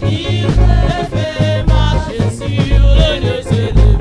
Il me fait marcher sur le lieu céleste.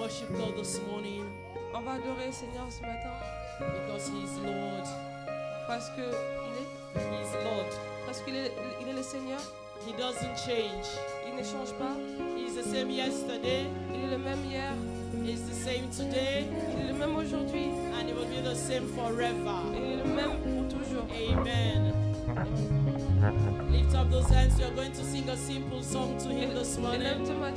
worship God this morning On va adorer le Seigneur ce matin because He is Lord. parce que He is Lord. il est le Seigneur. He doesn't change. Il ne change pas. He's the same yesterday. Il est le même hier. He's the same today. Il est le même aujourd'hui. And He will be the same forever. Il est le même pour toujours. Amen. Lift up those hands. We are going to sing a simple song to Him this Et morning. lève demain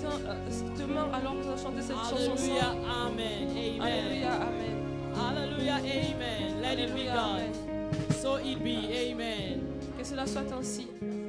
alors que nous allons chanter cette chanson Hallelujah. ensemble. Amen. Amen. Alléluia, amen. Hallelujah. Amen. Let it be Alléluia, done. amen. So it be. Amen. Que cela soit ainsi. Amen.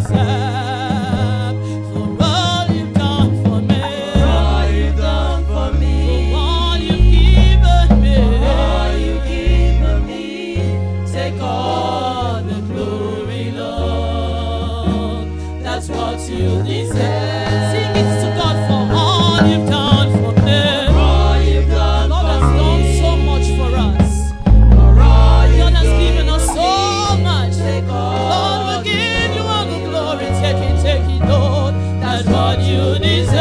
deserve. For all you've done for me. For all you've done for me. For all you've given me. For all you've given me. Take all the glory, Lord. That's what you deserve. Sing it to God for all you've done for me. For all you've done God for has done me. so much for us. For all you've God has done given us for so me. much. Take all Lord, we the give you all the glory. Take it, Lord. That's what you deserve.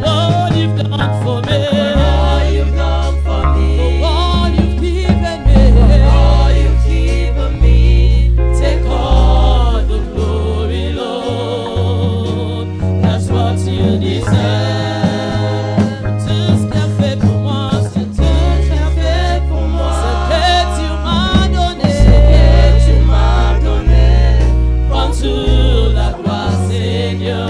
For all you've done for me. For all you've done for me. For all you've given me. For all you've given me. Take all the glory, Lord. That's what you deserve. Tout ce qu'il a fait pour moi, c'est tout ce qu'il a fait pour moi. Ce que tu m'as donné, Tu m'as donné. prends toute la gloire, Seigneur.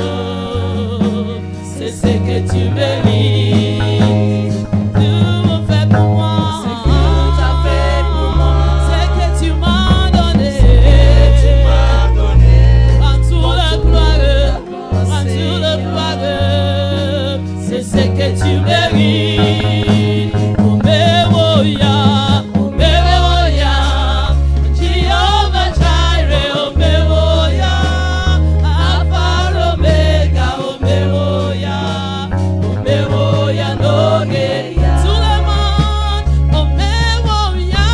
C'est ce que tu mérites. Tout fait pour moi. Ce que tu as fait pour moi. Ce que tu m'as donné. Tu m'as donné. Prends toute la gloire, prends toute la gloire. C'est ce que tu mérites. Omewoya, Omewoya, Jehovah Jireh, Omewoya, Alpha Omega, Omewoya, Omewoya Noge, tout le monde, Omewoya,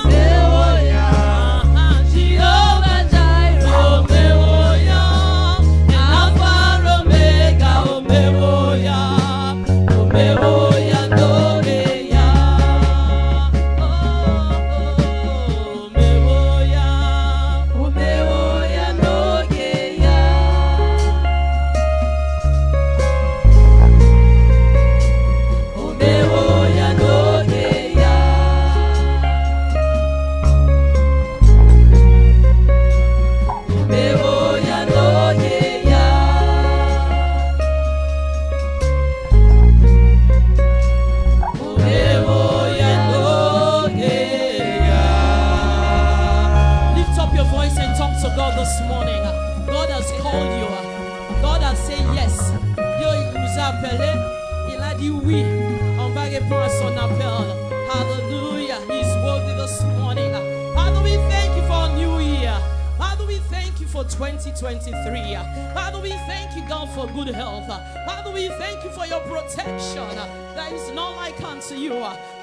Omewoya. Jehovah Jireh, Omewoya, Alpha Omega, Omewoya, Omewoya Noge, Omewoya. Omewoya Nogeya. Omewoya Nogeya. Omewoya Nogeya. Lift up your voice and talk to God this morning. God has called you. God has said yes. Dieu il nous a appelé. Il a dit oui. On va répondre à son appel. Hallelujah. He's worthy this morning. Father, we thank you for a new year. Father, we thank you for 2023. Father, we thank you, God, for good health. Father, we thank you for your protection. There is none like unto you.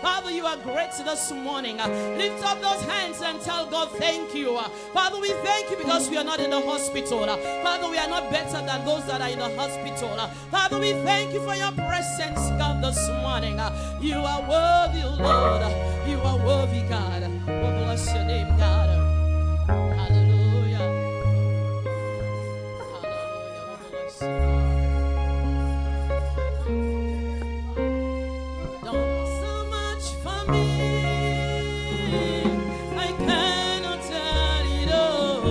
Father, you are great this morning. Lift up those hands and tell God thank you. Father, we thank you because we are not in the hospital. Father, we are not better than those that are in the hospital. Father, we thank you for your presence, God, this morning. You are worthy, Lord. You are worthy, God. We bless your name, God. Hallelujah. Hallelujah. We bless you. Done so much for me. I cannot tell it all.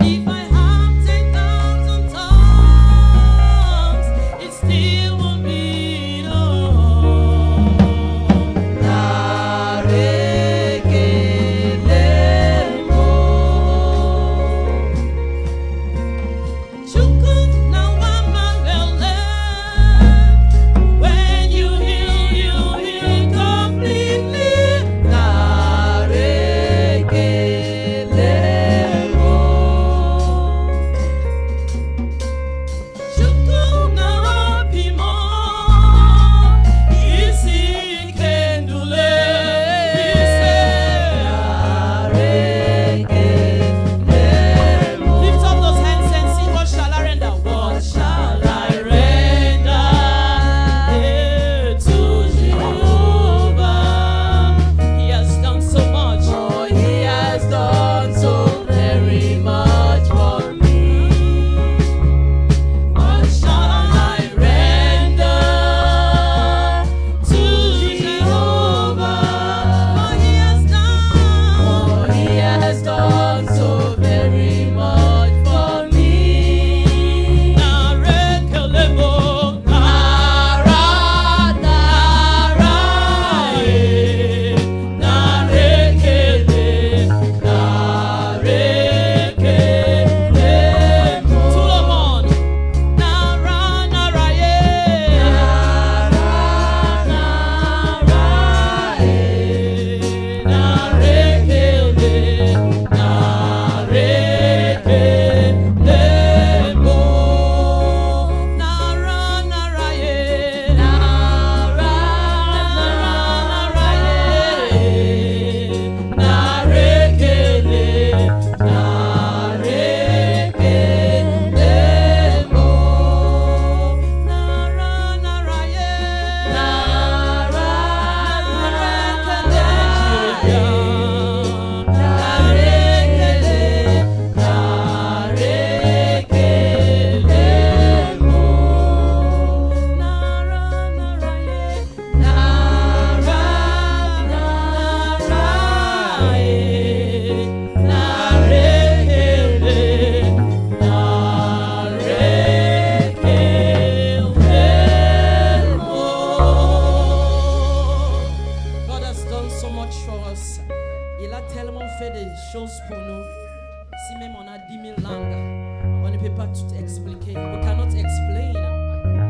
If I have 10,000 tongues, it still won't be enough. Il a tellement fait des choses pour nous. Si même on a 10 000 langues, on ne peut pas tout expliquer. We cannot explain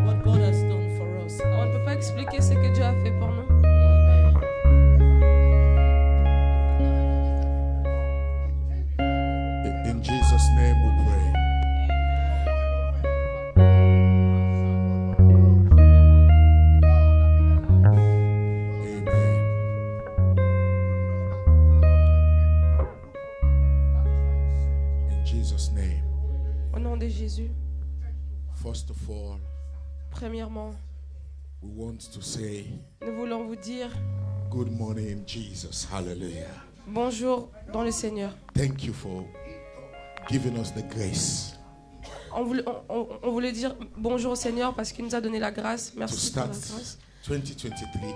what God has done for us. On ne peut pas expliquer ce que Dieu a fait pour nous. In Jesus' name we pray. Amen. In Jesus' name. Au nom de Jésus, First of all, premièrement, we want to say nous voulons vous dire good morning, Jesus. Hallelujah. bonjour dans le Seigneur. Thank you for giving us the grace On voulait dire bonjour au Seigneur parce qu'il nous a donné la grâce. to Merci pour la start grâce. 2023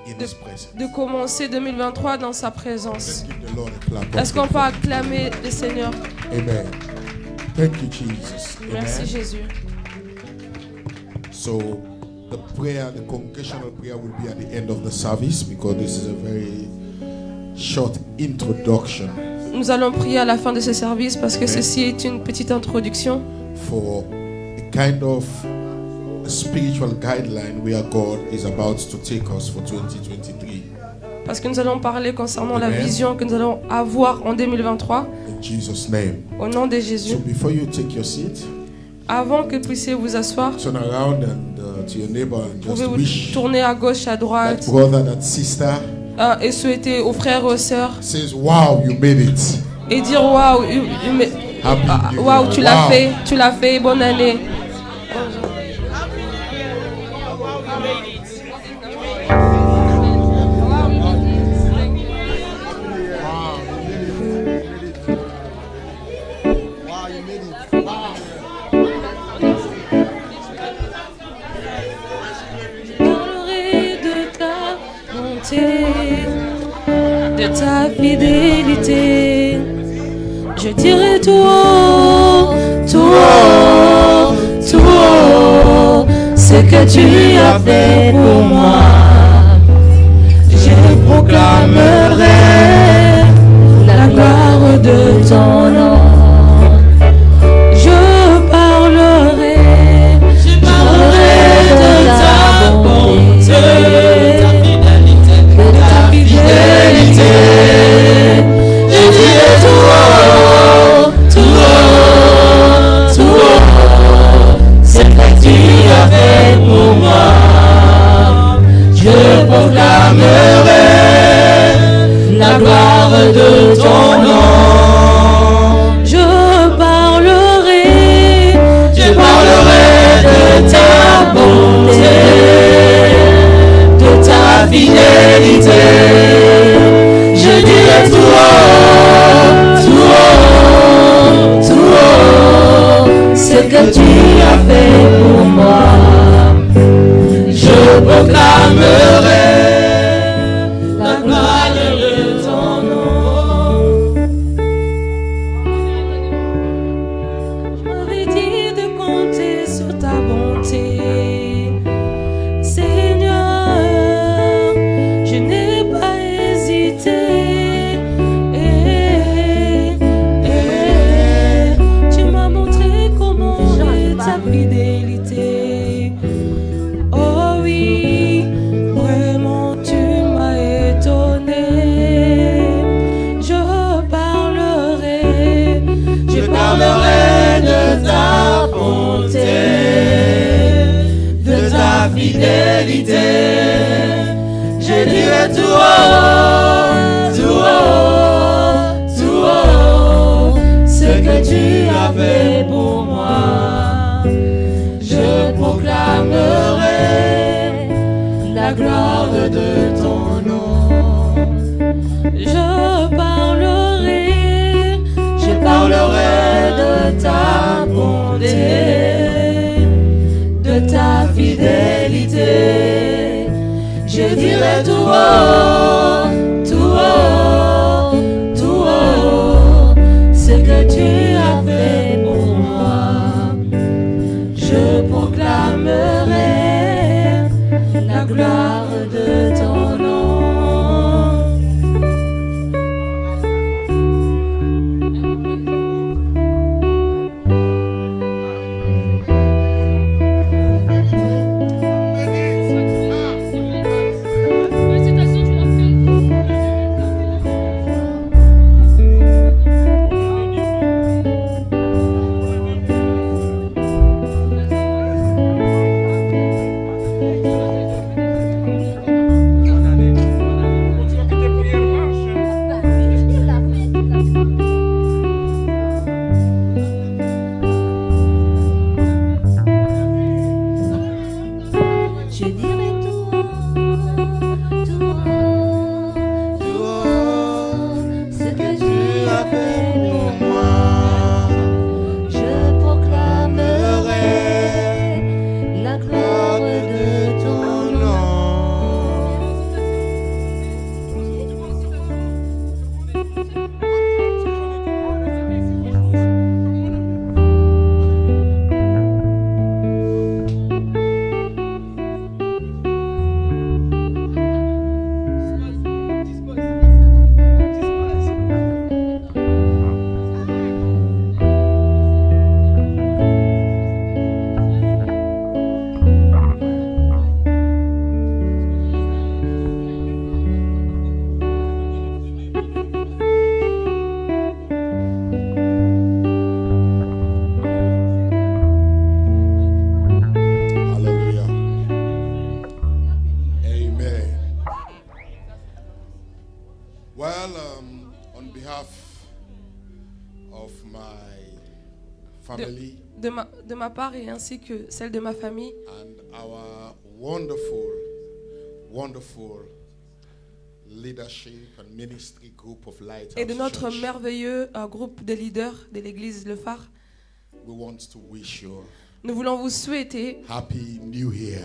in His presence. De commencer 2023 dans sa Let's présence. give the Lord a clap. Est-ce qu'on peut acclamer le Seigneur? Amen. Thank you, Jesus. Merci Amen. Jésus. So the prayer, the congregational prayer will be at the end of the service because this is a very short introduction Nous allons prier à la fin de ce service parce que ceci est une petite introduction for the kind of spiritual guideline where God is about to take us for 2023. parce que nous allons parler concernant la Amen. vision que nous allons avoir en 2023 In Jesus' name. au nom de So Jésus. before you take your seat, Avant que vous puissiez vous asseoir, turn around and to your neighbor and vous just pouvez wish vous tourner à gauche, à that droite brother, that sister et souhaiter aux frères et aux sœurs says, wow, you made it. et dire waouh, Happy New waouh, Year. tu l'as Wow. fait, tu l'as fait, bonne année. Parlerai de ta bonté, de ta fidélité. Je dirai tout haut, tout haut, tout haut, ce que tu as fait pour moi. Je proclamerai la gloire de ton nom. Je parlerai de ta bonté, de ta fidélité. Je dirai tout haut, tout haut, tout haut, ce que tu as fait pour moi. Je proclamerai la gloire de ton nom. Je parlerai de ta bonté, de ta fidélité. Je dirai tout haut, tout haut, tout haut, ce que tu as fait pour moi. Je proclamerai la gloire de ton nom. Je m'avais dit de compter sur ta bonté, Seigneur. Je n'ai pas hésité. Tu m'as montré comment est ta fidélité. Oh oui, vraiment tu m'as étonné. Je parlerai de ta bonté, de ta fidélité. Je dirai tout haut, tout haut, tout haut, ce que tu as fait pour moi. Je proclamerai la gloire de ton nom. Je parlerai de ta bonté, de ta fidélité. Je dirai tout haut, tout haut, tout haut, ce que tu as fait pour moi. Je proclamerai la gloire de ton nom. Well, on behalf of my family De ma part et ainsi que celle de ma famille and our wonderful, wonderful leadership and ministry group of Lighthouse et de notre Church, merveilleux groupe de leaders de l'église Le Phare, we want to wish you nous voulons vous souhaiter Happy New Year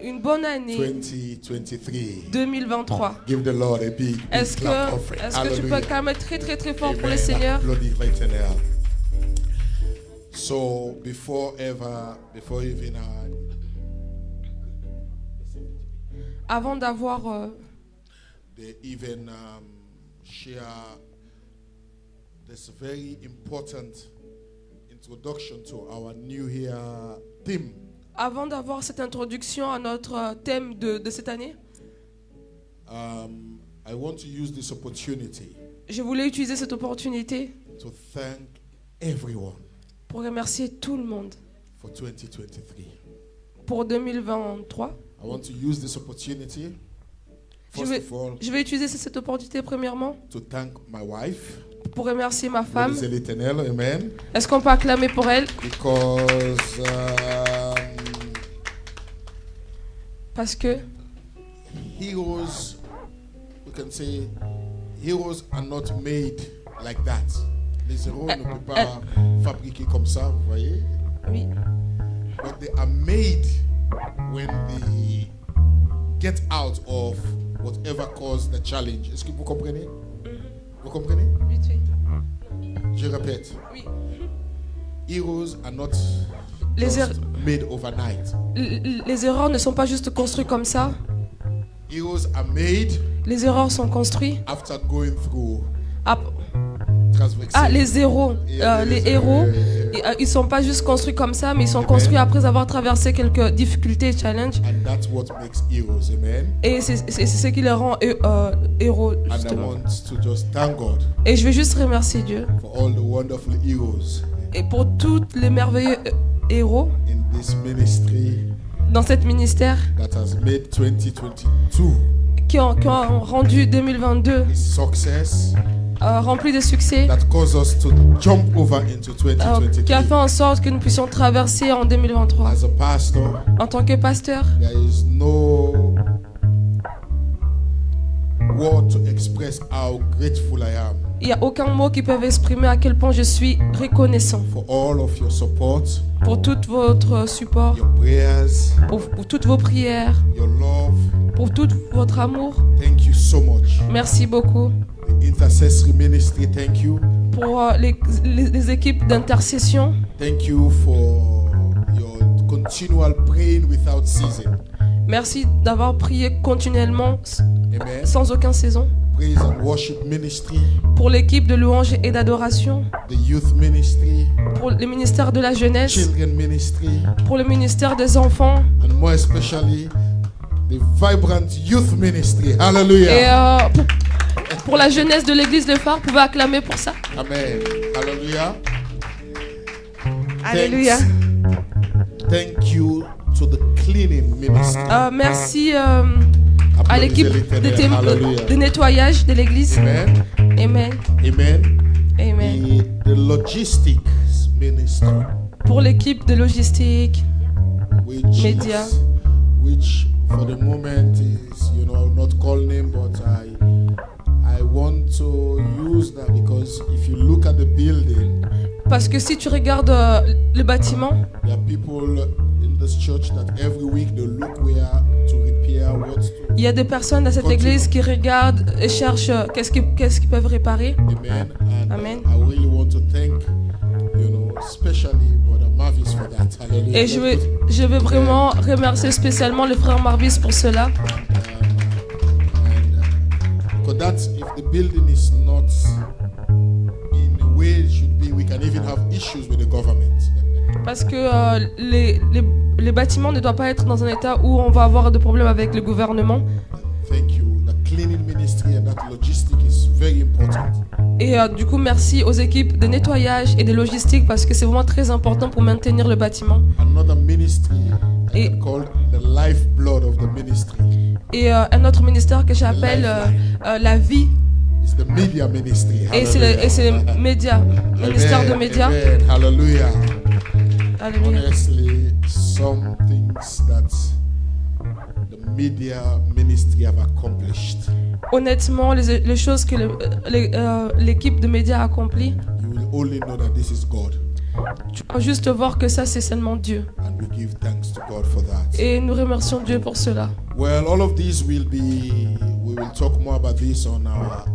une bonne année 2023. 2023. Give the Lord a big Est-ce clap offering. que tu peux Hallelujah. calmer très très très fort pour le Amen. Seigneur? Applaudis l'Éternel. So before even Avant d'avoir they even share this very important introduction to our New Year theme. avant d'avoir cette introduction à notre thème de cette année, I want to use this opportunity je voulais utiliser cette opportunité to thank everyone pour remercier tout le monde for 2023. pour 2023. I want to use this opportunity, Je first vais, of all, je vais utiliser cette opportunité premièrement to thank my wife. pour remercier ma femme. Praise l'Éternel, amen. Est-ce qu'on peut acclamer pour elle? Because Parce que heroes, we can say, heroes are not made like that. Les héros ne peuvent pas fabriquer comme ça, vous voyez. oui, But they are made when they get out of whatever caused the challenge. Est-ce que vous comprenez? Vous comprenez? vite fait. Je répète. Oui. Heroes are not Les, just made overnight. les erreurs ne sont pas juste construites comme ça. Heroes are made Les erreurs sont construites. after going through Les héros. Les héros, ils sont pas juste construits comme ça, mais ils sont construits après avoir traversé quelques difficultés et challenges. And that's what makes heroes, amen. Et c'est ce qui les rend héros, And I justement. want to just thank God Et je vais juste remercier Dieu for all the wonderful heroes et pour tous les merveilleux héros in this ministry dans cet ministère that has made 2022 qui ont rendu 2022 a success, rempli de succès, that caused us to jump over into qui a fait 2023. en sorte que nous puissions traverser en 2023. As a pastor, En tant que pasteur, there is no word to express how grateful I am il n'y a aucun mot qui peut exprimer à quel point je suis reconnaissant for all of your support, pour tout votre support, your prayers, pour toutes vos prières, your love. pour tout votre amour. Thank you so much. Merci beaucoup. The intercessory ministry, thank you. Pour les équipes d'intercession, Thank you for your continual praying without ceasing. merci d'avoir prié continuellement Amen. sans aucune saison. Praise and worship ministry, Pour l'équipe de louange et d'adoration, the youth ministry, pour le ministère de la jeunesse, children ministry, pour le ministère des enfants and more especially the vibrant youth ministry. et Hallelujah. pour la jeunesse de l'église de Phare. Vous pouvez acclamer pour ça. Amen. Hallelujah. Alléluia. Thank you to the cleaning ministry. Merci à l'équipe de nettoyage de l'église. Amen. Amen. Amen. Amen. The logistics ministry, Pour l'équipe de logistique, which Media. which for the moment is, not call name, but I want to use that because if you look at the building, parce que si tu regardes le bâtiment, there are people in this church that every week they look where to repair, what to. il y a des personnes dans cette église qui regardent et cherchent qu'est-ce qu'ils peuvent réparer. Amen. And Amen. I really want to thank, especially Brother Mavis for that. Hallelujah. Et je vais vraiment remercier spécialement le frère Marvis pour cela. Because that's if the building is not in the way it should be, we can even have issues with the government. Parce que les bâtiments ne doivent pas être dans un état où on va avoir des problèmes avec le gouvernement. Thank you. The cleaning ministry and that logistic is very important. Et du coup, merci aux équipes de nettoyage et de logistique parce que c'est vraiment très important pour maintenir le bâtiment. Another ministry Et- called the lifeblood of the ministry Et un autre ministère que j'appelle la vie is the media ministry. Et c'est le média, ministère de médias. Amen. Hallelujah. Alléluia. Honestly, some things that the media ministry have accomplished, Honnêtement, les choses que l'équipe de médias a accomplies, you will only know that this is God. tu peux juste voir que ça c'est seulement Dieu. And we give thanks to God for that. Et nous remercions Dieu pour cela. Well, all of these we will talk more about this on our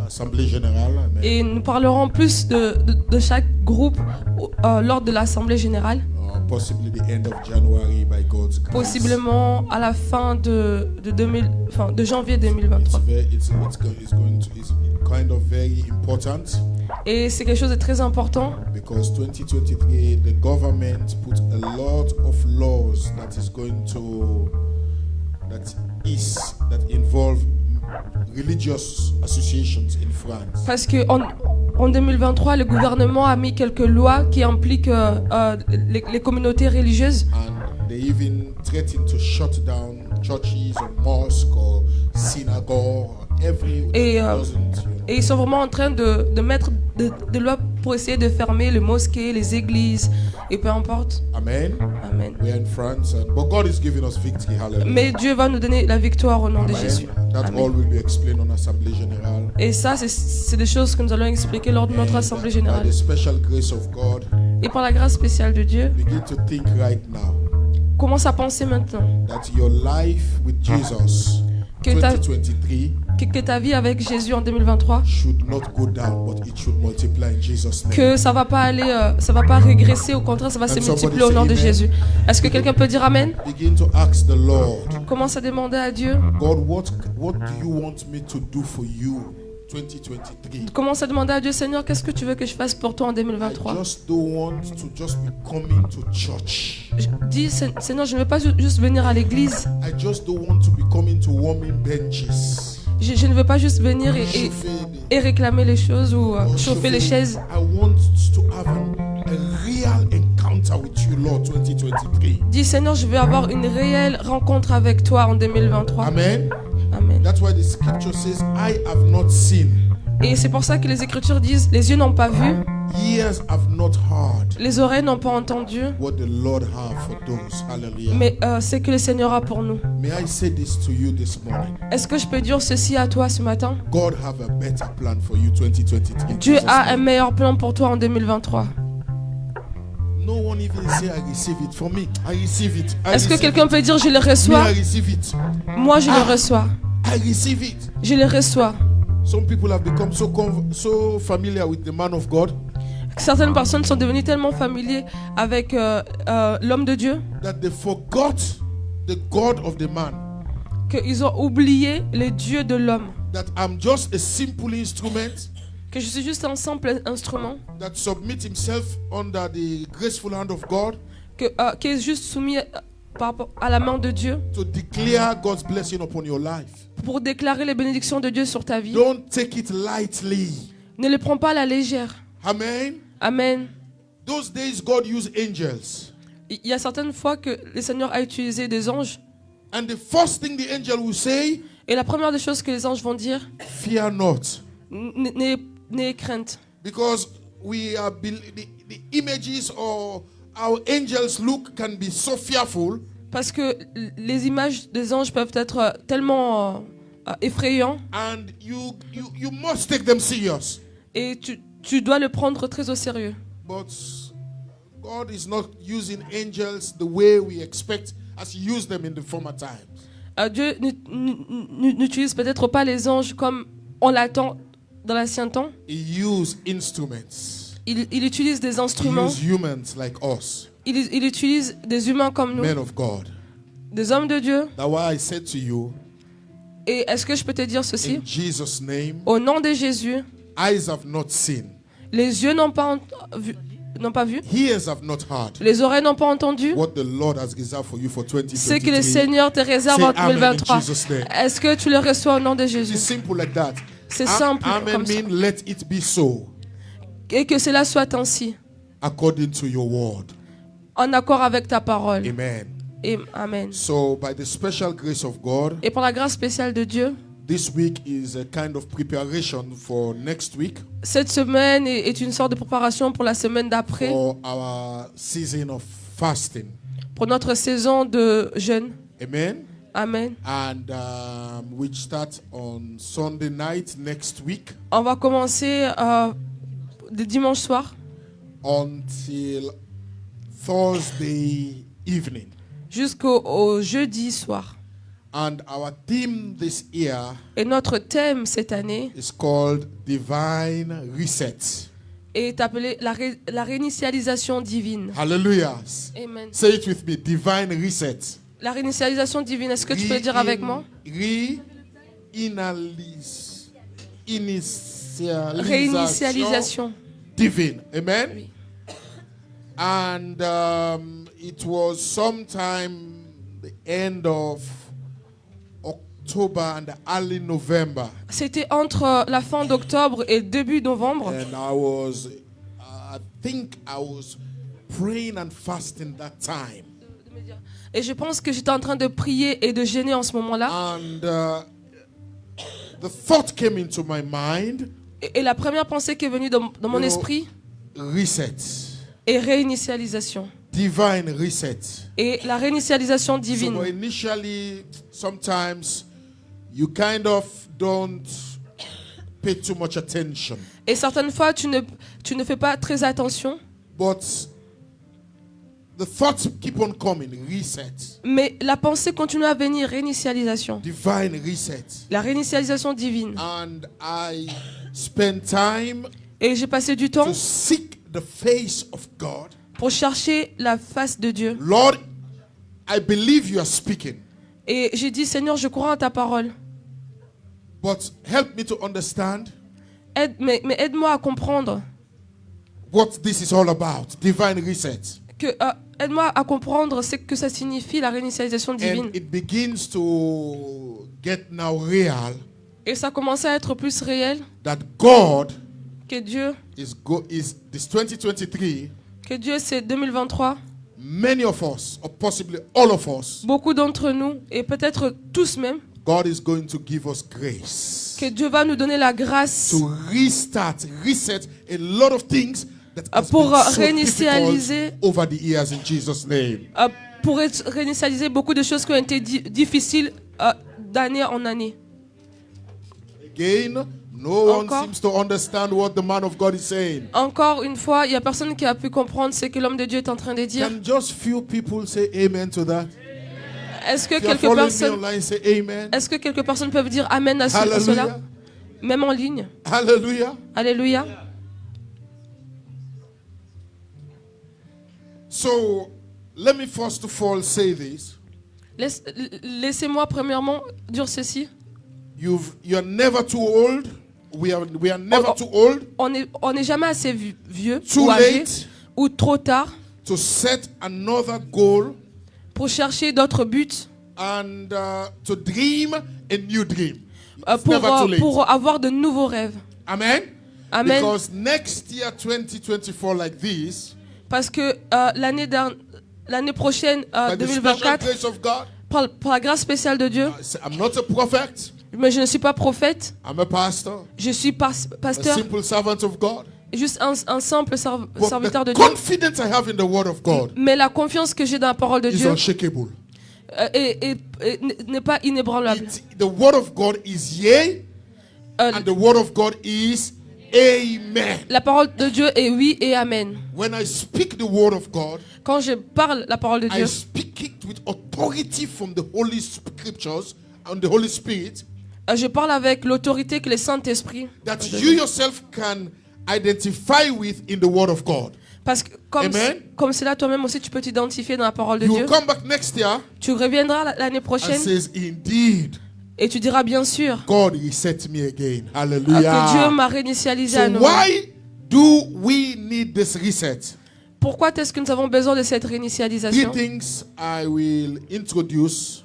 Assemblée Générale. Amen. Et nous parlerons plus de chaque groupe lors de l'Assemblée Générale, Possibly the end of January by God's grace. possiblement à la fin de janvier 2023. It's kind of very important Et c'est quelque chose de très important because 2023 the government put a lot of laws that involve religious associations in France. parce que en 2023, le gouvernement a mis quelques lois qui impliquent les communautés religieuses. And they even threatened to shut down churches or mosques or synagogues or every Et, doesn't, you know. Et ils sont vraiment en train de mettre des lois pour essayer de fermer les mosquées, les églises, et peu importe. Amen. Amen. We're in France, but God is giving us victory. Hallelujah. Mais Dieu va nous donner la victoire au nom de Jésus. Amen. That Amen. all will be explained on Assemblée Générale. Et ça, c'est des choses que nous allons expliquer lors de notre And Assemblée by Générale. the special grace of God, Et par la grâce spéciale de Dieu, begin to think right now commence à penser maintenant that your life with Jesus que ta, 2023 que ta vie avec Jésus en 2023, should not go down, but it should multiply in Jesus' name. que ça va pas aller, ça va pas régresser, au contraire, ça va se And somebody multiplier au say nom de amen. Jésus. Est-ce que quelqu'un peut dire Amen? Begin to ask the Lord, Commence à demander à Dieu. God, what do you want me to do for you 2023? Commence à demander à Dieu, Seigneur, qu'est-ce que tu veux que je fasse pour toi en I 2023? just don't want to just be coming to church. Dis, Seigneur, je ne veux pas juste venir à l'église. I just don't want to be coming to warming benches. Je ne veux pas juste venir Chauffer et réclamer les choses ou or chauffer les chaises. I want to have a real encounter with you, Lord, 2023. Dis, Seigneur, je veux avoir une réelle rencontre avec toi en 2023. Amen. Amen. That's why the scripture says, I have not seen, Et c'est pour ça que les Écritures disent, les yeux n'ont pas vu, ears have not heard les oreilles n'ont pas entendu, what the Lord have for those. Hallelujah. mais c'est que le Seigneur a pour nous. May I say this to you this morning? Est-ce que je peux dire ceci à toi ce matin? God have a better plan for you 2023. Dieu Jesus' a un name. meilleur plan pour toi en 2023. No one even say I receive it for me. I receive it. I Est-ce que receive quelqu'un it. peut dire je le Me, reçois? I receive it. Moi, je le reçois. I receive it. Je le reçois. Some people have become so familiar with the man of God Certaines personnes sont devenues tellement familiers avec l'homme de Dieu that they forgot the God of the man. qu'ils ont oublié le Dieu de l'homme. That I'm just a simple instrument Que je suis juste un simple instrument that submit himself under the graceful hand of God qui est juste soumis par rapport à la main de Dieu to declare God's blessing upon your life. pour déclarer les bénédictions de Dieu sur ta vie. Don't take it lightly. Ne le prends pas à la légère. Amen. Amen. Those days God used angels. Il y a certaines fois que le Seigneur a utilisé des anges. And the first thing the angel will say, Et la première des choses que les anges vont dire, fear not. n'aie crainte. Because the images or how angels look can be so fearful. Parce que les images des anges peuvent être tellement effrayants. And you must take them serious. Et tu dois le prendre très au sérieux. But God is not using angels the way we expect as he used them in the former times. Dieu n'utilise peut-être pas les anges comme on l'attend dans l'ancien temps. He used instruments. Il utilise des He instruments. used humans like us, Il utilise des humains comme nous, men of God. des hommes de Dieu. That's why I said to you, Et est-ce que je peux te dire ceci? in Jesus' name, Au nom de Jésus, eyes have not seen, les yeux n'ont pas vu, ears have not heard les oreilles n'ont pas entendu what the Lord has reserved for you for ce que le 2023. Seigneur te réserve Say en amen in 2023. Jesus' name. Est-ce que tu le reçois au nom de It's Jésus? simple like that. C'est simple Amen comme ça. mean let it be so Et que cela soit ainsi, according to your word. en accord avec ta parole. Amen. Et, amen. So by the special grace of God, Et par la grâce spéciale de Dieu, This week is a kind of preparation for next week, Cette semaine est une sorte de préparation pour la semaine d'après, for our season of fasting. pour notre saison de jeûne. Amen. Amen. And which start on Sunday night next week On va commencer de dimanche soir until Thursday evening. jusqu'au jeudi soir. And our theme this year Et notre thème cette année is called Divine Reset. est appelé la réinitialisation divine. Hallelujah. Amen. Say it with me. Divine Reset. La réinitialisation divine, est-ce que tu peux le dire avec moi? Réinitialisation divine. Amen. Oui. And it was sometime the end of October and early November. C'était entre la fin d'octobre et début novembre. And I think I was praying and fasting that time. Et je pense que j'étais en train de prier et de jeûner en ce moment-là. And the thought came into my mind, Et la première pensée qui est venue dans mon esprit reset, est réinitialisation. divine reset. Et la réinitialisation So divine. initially, sometimes you kind of don't pay too much attention. Et certaines fois, tu ne fais pas très attention. But the thoughts keep on coming, reset, Mais la pensée continue à venir, réinitialisation. divine reset. La réinitialisation divine. And I spent time Et j'ai passé du temps to seek the face of God. pour chercher la face de Dieu. Lord, I believe you are speaking, Et j'ai dit, Seigneur, je crois en ta parole. but help me to understand Mais aide-moi à comprendre. what this is all about, divine reset. Aide-moi à comprendre ce que ça signifie, la réinitialisation divine. And it begins to get now real Et ça commence à être plus réel that God que Dieu. is this 2023. Que Dieu, c'est 2023. Many of us, or possibly all of us, Beaucoup d'entre nous, et peut-être tous même, God is going to give us grace que Dieu va nous donner la grâce to restart, reset a lot of things that has pour been so réinitialiser, difficult over the years in Jesus' name. pour réinitialiser beaucoup de choses qui ont été difficiles d'année en année. Again, no one Encore. seems to understand what the man of God is saying. Encore une fois, il n'y a personne qui a pu comprendre ce que l'homme de Dieu est en train de dire. Can just few people say amen to that? Est-ce que If you are quelques following me personnes, online, say amen. est-ce que quelques personnes peuvent dire amen à cela, Hallelujah. même en ligne? Hallelujah. Alléluia. So, let me first of all say this. Laissez-moi premièrement dire ceci. You are never too old. We are never too old, On n'est jamais assez vieux too ou âgé late ou trop tard to set another goal pour chercher d'autres buts, and to dream a new dream. It's never too late. pour avoir de nouveaux rêves. Amen. Amen. Because next year, 2024, like this, Parce que l'année prochaine, by the special 2024, grace of God, par la grâce spéciale de Dieu, I'm not a prophet. mais je ne suis pas prophète, I'm a pastor, je suis a pasteur, simple servant of God. juste un simple But serviteur de the Dieu. confidence I have in the Word of God Mais la confiance que j'ai dans la parole de is Dieu unshakable. n'est pas inébranlable. The Word of God is yea, and the Word of God is amen. La parole de Dieu est oui et amen. When I speak the Word of God, Quand je parle la parole de I Dieu, speak it with authority from the Holy Scriptures and the Holy Spirit, je parle avec l'autorité que le Saint-Esprit. that you yourself can identify with in the Word of God. Parce que Amen. comme cela, toi-même aussi, tu peux t'identifier dans la parole de You Dieu. will come back next year Tu reviendras l'année and prochaine says, indeed, et tu diras bien sûr God reset me again. que Hallelujah. Dieu m'a réinitialisé à So nouveau. why do we need this reset? Pourquoi est-ce que nous avons besoin de cette Three réinitialisation? things I will introduce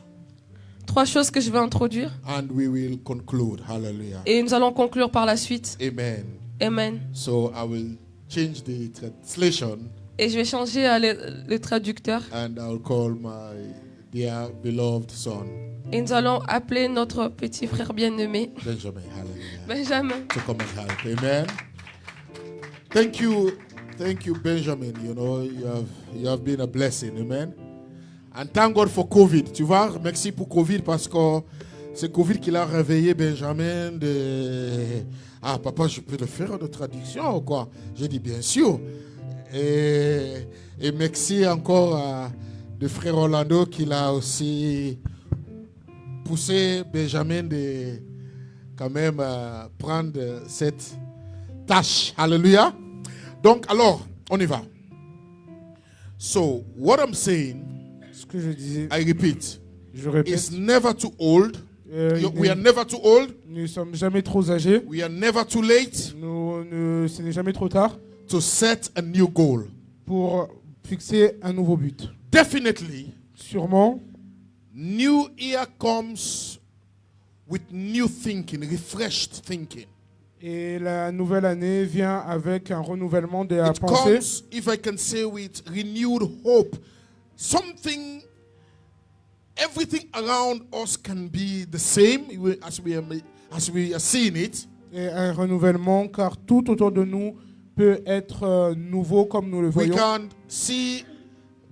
3 choses que je vais introduire and we will conclude. Hallelujah. et nous allons conclure par la suite. Amen. Amen. So I will change the translation Et je vais changer le traducteur and I'll call my dear beloved son. Et nous allons appeler notre petit frère bien-aimé, Benjamin. Hallelujah. Benjamin. To come and help. Amen. Thank you, Benjamin. You know, you have been a blessing. Amen. And thank God for COVID. Tu vois, merci pour COVID parce que c'est COVID qui l'a réveillé Benjamin de... Ah, papa, je peux le faire de traduction ou quoi? J'ai dit bien sûr. Et merci encore à de frère Orlando qui l'a aussi poussé Benjamin de quand même prendre cette tâche. Alléluia. Donc, alors, on y va. So, what I'm saying, Ce que je disais, I repeat, je répète, it's never too old. il We are n'est- never too old. nous ne sommes jamais trop âgés, We are never too late ce n'est jamais trop tard to set a new goal. pour fixer un nouveau but. Definitely, Sûrement, new year comes with new thinking, refreshed thinking. et la nouvelle année vient avec un renouvellement de la It pensée. comes, if I can say, with renewed hope. Something, everything around us can be the same as we are seeing it. Et un renouvellement, car tout autour de nous peut être nouveau comme nous le We voyons. can see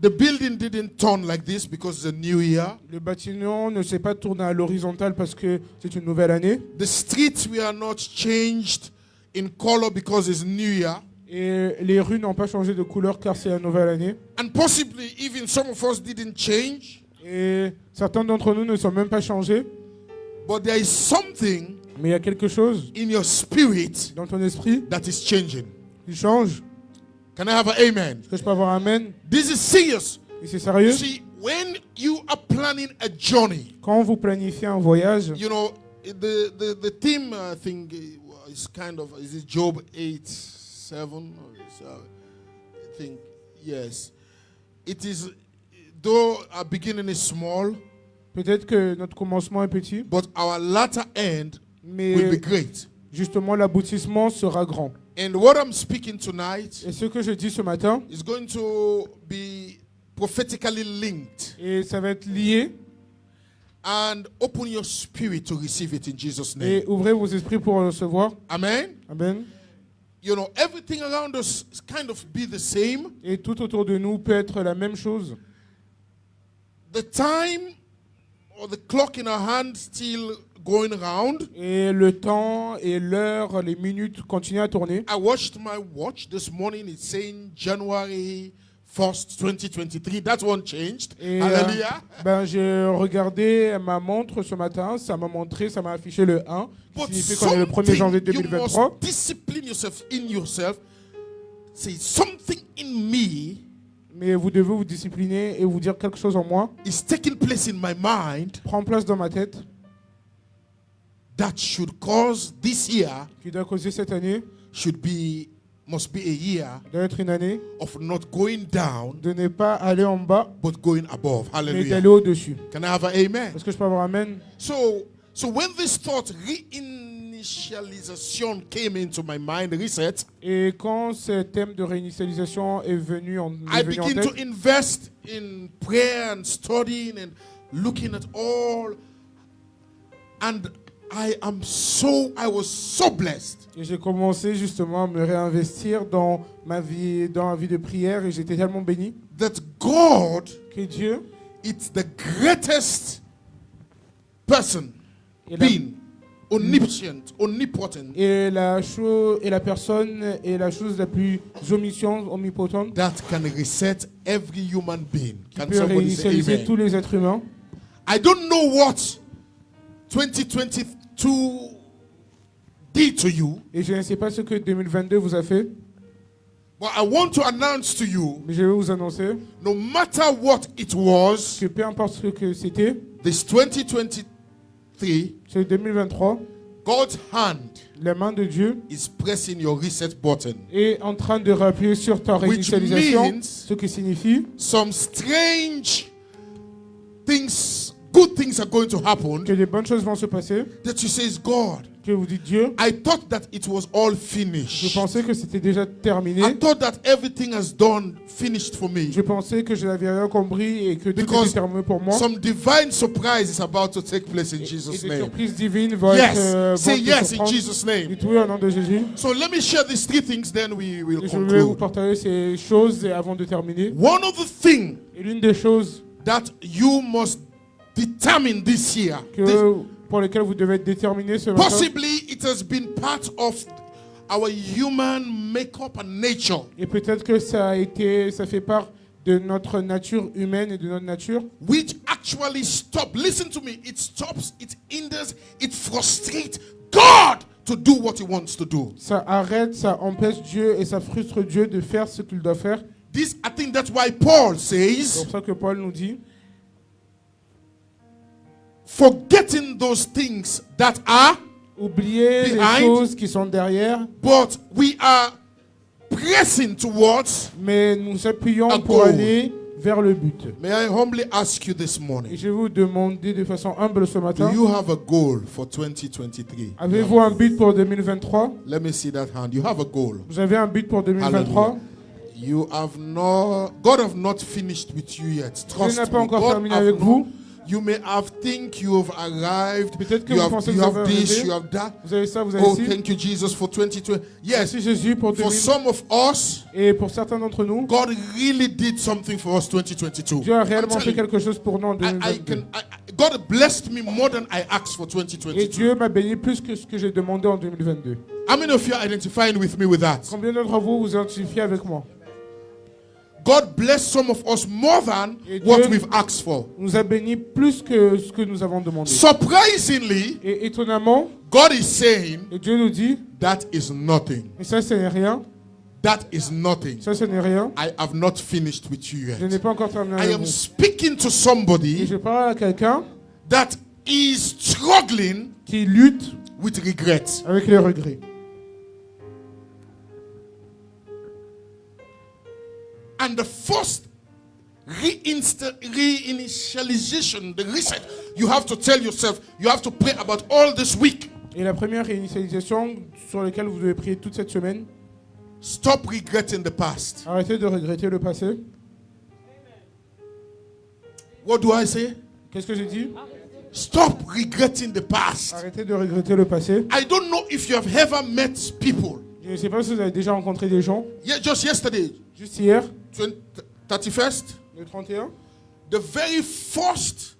the building didn't turn like this because it's a new year. Le bâtiment ne s'est pas tourné à l'horizontale parce que c'est une nouvelle année. The streets were not changed in color because it's new year. Et les rues n'ont pas changé de couleur car c'est la nouvelle année. And possibly even some of us didn't change. Et certains d'entre nous ne sont même pas changés. But there is something Mais il y a quelque chose in your spirit dans ton esprit that is changing. qui change. Can I have an amen? Est-ce que je peux avoir un amen? This is serious. Et c'est You sérieux. see, when you are planning a journey, Quand vous planifiez un voyage, you know, the theme, I think, is kind of, is it Job 8:7? I think, yes. It is, though our beginning is small, peut-être que notre commencement est petit, but our latter end will be mais great. justement l'aboutissement sera grand. And what I'm speaking tonight Et ce que je dis ce matin, is going to be prophetically linked. et ça va être lié, And open your spirit to receive it in Jesus' name. et ouvrez vos esprits pour le recevoir. Amen. Amen. You know, everything around us kind of be the same. Et tout autour de nous peut être la même chose. The time or the clock in our hand still going around. Et le temps et l'heure, les minutes continuent à tourner. I watched my watch this morning. It's saying January 1st, 2023. That one changed. Et Hallelujah. j'ai regardé ma montre ce matin, ça m'a montré, ça m'a affiché le 1, But qui signifie qu'on est le 1er janvier something you 2023. must discipline yourself in yourself. Say something in me Mais vous devez vous discipliner et vous dire quelque chose en moi, is taking place in my mind prend place dans ma tête, that should cause this year qui doit causer cette année, must be a year doit être une année of not going down de ne pas aller en bas, but going above. mais Hallelujah. d'aller au-dessus. Can I have an amen? Est-ce que je peux avoir un amen? So when this thought reinitialization came into my mind, reset, Et quand ce thème de réinitialisation est venu en I tête, begin to invest in prayer and studying and looking at all. And I was so blessed et j'ai commencé justement à me réinvestir dans la vie de prière et j'étais tellement béni that God que Dieu is the greatest person, est la, being, omniscient, omnipotent, est la personne est la chose la plus omnipotente that can reset every human being. qui Can peut somebody say réinitialiser amen? tous les êtres humains. I don't know what 2022 did to you, Et je ne sais pas ce que 2022 vous a fait, but I want to announce to you, mais je vais vous annoncer no matter what it was, que peu importe ce que c'était, this 2023, c'est 2023, God's hand la main de Dieu is pressing your reset button. est en train de rappuyer sur ta Which réinitialisation, means ce qui signifie some strange things, good things are going to happen que des bonnes choses vont se passer, that you say is God. que vous dites Dieu, I thought that it was all je finished. pensais que c'était déjà terminé. I thought that everything has done finished for me. Je pensais que je n'avais rien compris et que tout Because était terminé pour moi. some divine surprise is about to take place in Et Jesus' des name. surprises divines vont Yes. être Say vont te yes in surprendre. Jesus' name. Dites oui au nom de Jésus. So let me share these three things, then we will Et je vais vous conclude. partager ces choses avant de terminer. One of the things Et l'une des choses that you must determine this year, pour lesquelles vous devez être déterminé ce matin, possibly it has been part of our human makeup and nature, et peut-être que ça fait part de notre nature humaine et de notre nature, which actually stop. Listen to me. It stops, it hinders, it frustrates God to do what He wants to do. ça arrête, ça empêche Dieu et ça frustre Dieu de faire ce qu'il doit faire. This, I think that's why Paul C'est says, pour ça que Paul nous dit, forgetting those things that are, oubliez les Behind. choses qui sont derrière, but we are pressing towards. mais nous appuyons A pour goal. aller vers le but. May I humbly ask you this Et morning, je vais vous demander de façon humble ce do matin, you have a goal for 2023? avez-vous un but pour 2023? Let me see that hand. You have a goal. Vous avez un but pour 2023? Hallelujah. You have not, God have not finished with you yet. Dieu Trust n'a pas me. encore God terminé have avec not- vous. You may have think you have arrived. Peut-être que You vous have, pensez you que vous have avez this, arrivé. you have that. Vous avez ça, vous avez Oh, ci. thank you, Jesus, for 2020. Yes, Merci Jésus pour for 2000. some of us, Et pour certains d'entre nous, God really did something for us 2022. Dieu a I'm réellement fait telling you, quelque chose pour nous en I 2022. God blessed me more than I asked for Et 2022. Dieu m'a béni plus que ce que j'ai demandé en 2022. How many of you are identifying with me with that? Combien d'entre vous vous identifiez avec moi? God blessed some of us more than Et what Dieu- we've asked for. Nous a béni plus que ce que nous avons demandé. Surprisingly, Et étonnamment, God is saying et Dieu nous dit, that is nothing. et ça ce n'est rien, That is nothing. ça ce n'est rien, I have not finished with you je n'ai yet. pas encore terminé I avec am vous. speaking to Et somebody je parle à quelqu'un that is struggling qui lutte with regret. avec les regrets. And the first reinitialization, the reset, you have to tell yourself, you have to pray about all this week. Et la première réinitialisation sur laquelle vous devez prier toute cette semaine, Stop regretting the past. arrêtez de regretter le passé. What do I say? Qu'est-ce que j'ai dit? Stop regretting the past. Arrêtez de regretter le passé. I don't know if you have ever met people. Je ne sais pas si vous avez déjà rencontré des gens. Yeah, just yesterday, Juste hier, 31st, le 31, the very first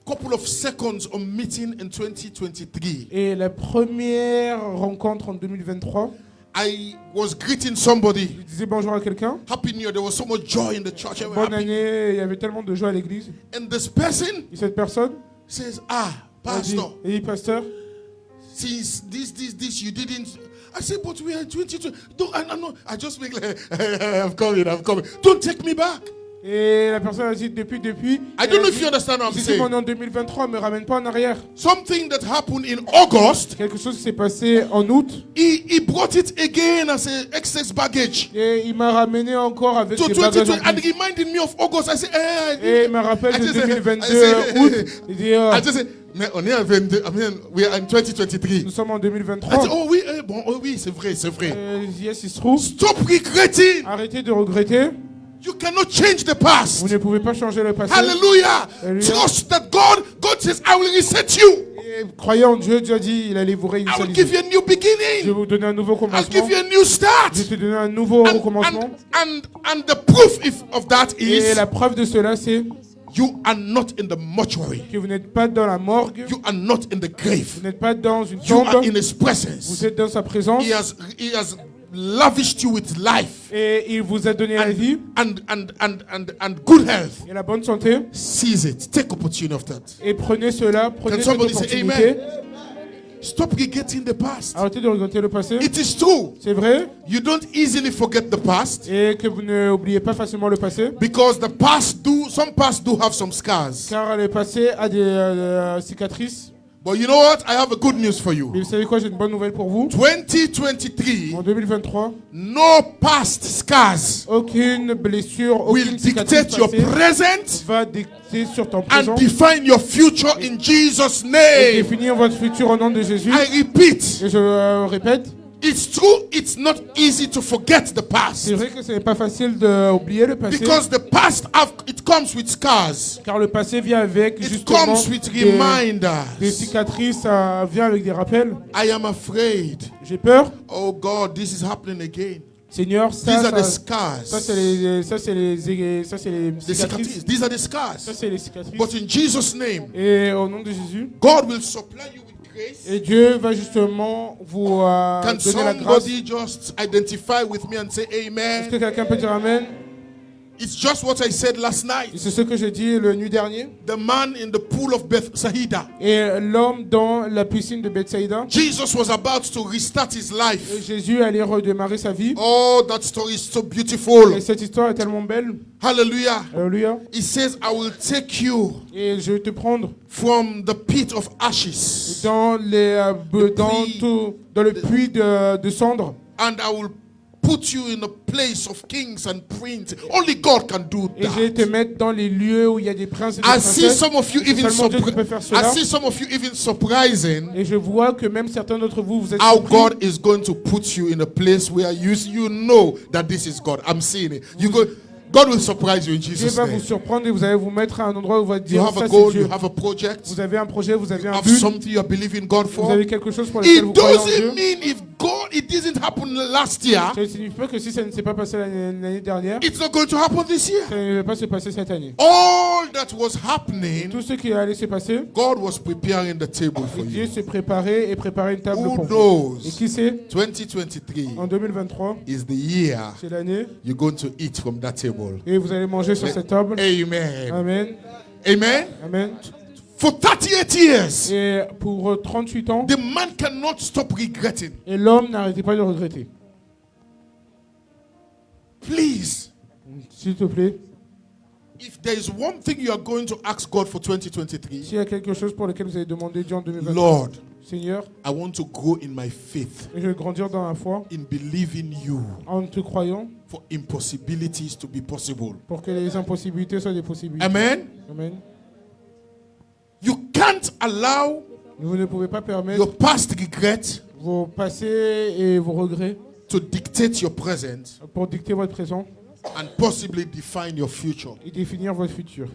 couple of seconds of meeting in 2023, et la première rencontre en 2023, I was greeting somebody. je disais bonjour à quelqu'un. Happy New Year. There was so much joy in the church. They were Bonne happy. année, il y avait tellement de joie à l'église. And this person Et cette personne says, a dit, Pastor, et dit, pasteur, since this, you didn't. I said, but we are in 2020. Don't, I know. I just make like, I'm coming. Don't take me back. et la personne a dit depuis. I don't know if you understand what I'm J'ai dit qu'on saying. est en 2023, me ramène pas en arrière. Something that happened in August, Quelque chose qui s'est passé en août, he brought it again as a excess baggage. et il m'a ramené encore avec To des bagages en 2020, and plus. reminded me of August. I said, Et il me rappelle de I just- 2022 I août. said- Il dit, I just said, mais on est en 22, I mean, we are in 2023. nous sommes en I said, 2023. oh oui, bon, oh oui, c'est vrai. Yes, il se trouve. Stop regretting. Arrêtez de regretter. You cannot change the past. Vous ne pouvez pas changer le passé. Hallelujah. Hallelujah. Trust that God says, I will reset you. Et croyez en Dieu, Dieu a dit il allait vous I will give réinitialiser. you a new Je vais beginning. vous donner un nouveau I'll commencement. give you a new start. Je vais te donner un nouveau recommencement. And the proof of that Et is la preuve de cela, c'est you are not in the mortuary. que vous n'êtes pas dans la morgue, You are not in the grave. vous n'êtes pas dans une You are tombe, in His vous presence. êtes dans sa présence He has lavished you with life et il vous a donné la vie and good health. et la bonne santé. Seize it. Take opportunity of that. Et prenez cela, prenez Can cette somebody say opportunité. Stop regretting the past. Arrêtez de regretter le passé. It is true. C'est vrai. You don't easily forget the past Et que vous n'oubliez pas facilement le passé. because some past do have some scars. Car le passé a des cicatrices. But you know what? I have a good news for Mais you. vous savez quoi, j'ai une bonne nouvelle pour vous. 2023, En 2023, no past scars aucune blessure, will aucune cicatrice dictate your passée present va dicter sur ton présent and define your future in Jesus' et name. définir votre futur au nom de Jésus. I repeat, Et je répète, it's true, it's not easy to forget the past. c'est vrai que ce n'est pas facile d'oublier le passé, Because the past, it comes with scars. car le passé vient avec It justement comes with des reminders. cicatrices, ça vient avec des rappels. I am afraid. J'ai peur. Oh God, this is happening again. Seigneur, These are the ça scars. c'est les The cicatrices. These are the Ça scars. c'est les cicatrices. But in Jesus' name, Et au nom de Jésus, God will supply you with grace. et Dieu va justement vous Can donner la grâce. somebody just identify with me and say Est-ce amen? que quelqu'un peut dire Amen? It's just what I said last Et night. c'est ce que j'ai dit le nuit dernier. The man in the pool of Bethsaida. Et l'homme dans la piscine de Bethsaïda, Jesus was about to restart his et life. Jésus allait redémarrer sa vie. Oh, that story is so beautiful. Et cette histoire est tellement belle. Hallelujah. Alléluia. He says, I will take you Et je vais te prendre from the pit of ashes dans le puits de cendres. and I will put you in a place of kings and princes. Only God can do Et je vais te that. mettre dans les lieux où il y a des princes et des I see princesses. some of you even Seulement Dieu qui peut faire cela. I see some of you even surprising Et je vois que même certains d'entre vous, vous êtes how surpris. God is going to put you in a place where you know that this is God. I'm seeing it. God will surprise you in Dieu Jesus' va vous name. surprendre et vous allez vous mettre à un endroit où vous allez You dire have ça a c'est goal, Dieu. you have a project, Vous avez un projet, vous avez you un have but, something you are believing God vous for. avez quelque chose pour lequel It vous croyez en Dieu. doesn't mean if it didn't happen last year, Ça ne signifie pas que si ça ne s'est pas passé l'année dernière, it's not going to happen this year. ça ne va pas se passer cette année. All that was happening, Tout ce qui allait se passer, God was preparing the table for et Dieu you. s'est préparé et préparé une table Who pour vous. knows? Et qui sait, 2023 en 2023, is the year c'est l'année, you're going to eat from that table. et vous allez manger sur cette table. Amen. Amen. Amen. Amen. For 38 years, Et pour 38 ans, the man cannot stop regretting. et l'homme n'arrêtait pas de regretter. Please, S'il te plaît, if there is one thing you are going to ask God for 2023, s'il y a quelque chose pour lequel vous avez demandé Dieu en 2023, Lord, Seigneur, I want to grow in my faith, je vais grandir dans la foi, in believing you en te croyant, for impossibilities to be possible. pour que les impossibilités soient des possibilités. Amen. Amen. You can't allow Vous ne pouvez pas permettre your past regrets vos passés et vos regrets to dictate your present pour dicter votre présent and possibly define your future. et définir votre futur.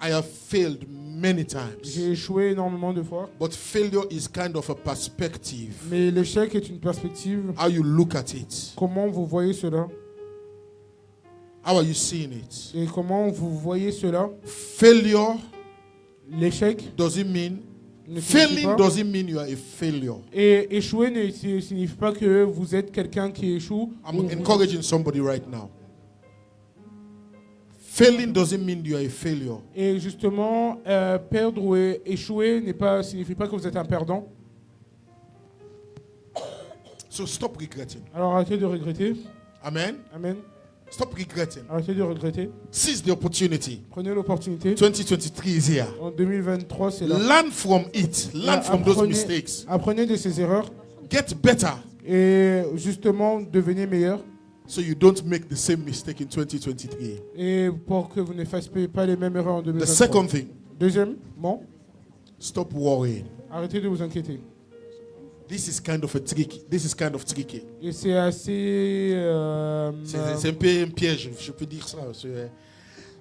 I have failed many times, J'ai échoué énormément de fois, but failure is kind of a perspective. mais l'échec est une perspective. How you look at it. Comment vous voyez cela How are you seeing it? et comment vous voyez cela? Failure L'échec doesn't mean ne signifie failing pas. doesn't mean you are a failure. Et échouer ne signifie pas que vous êtes quelqu'un qui échoue. I'm ou vous- encouraging somebody right now. Failing doesn't mean you are a failure. Et justement, perdre ou échouer signifie pas que vous êtes un perdant. So stop regretting. Alors arrêtez de regretter. Amen. Amen. Stop regretting. Arrêtez de regretter. Seize the opportunity. Prenez l'opportunité. 2023 is here. En 2023, c'est là. Learn from it. Learn from those Apprenez- mistakes. Apprenez de ces erreurs Get better et justement devenez meilleur. so you don't make the same mistake in 2023. Et pour que vous ne fassiez pas les mêmes erreurs en The 2023. second thing, Deuxièmement, stop worrying. arrêtez de vous inquiéter. This is kind of tricky. Et c'est assez... C'est un peu un piège, je peux dire ça.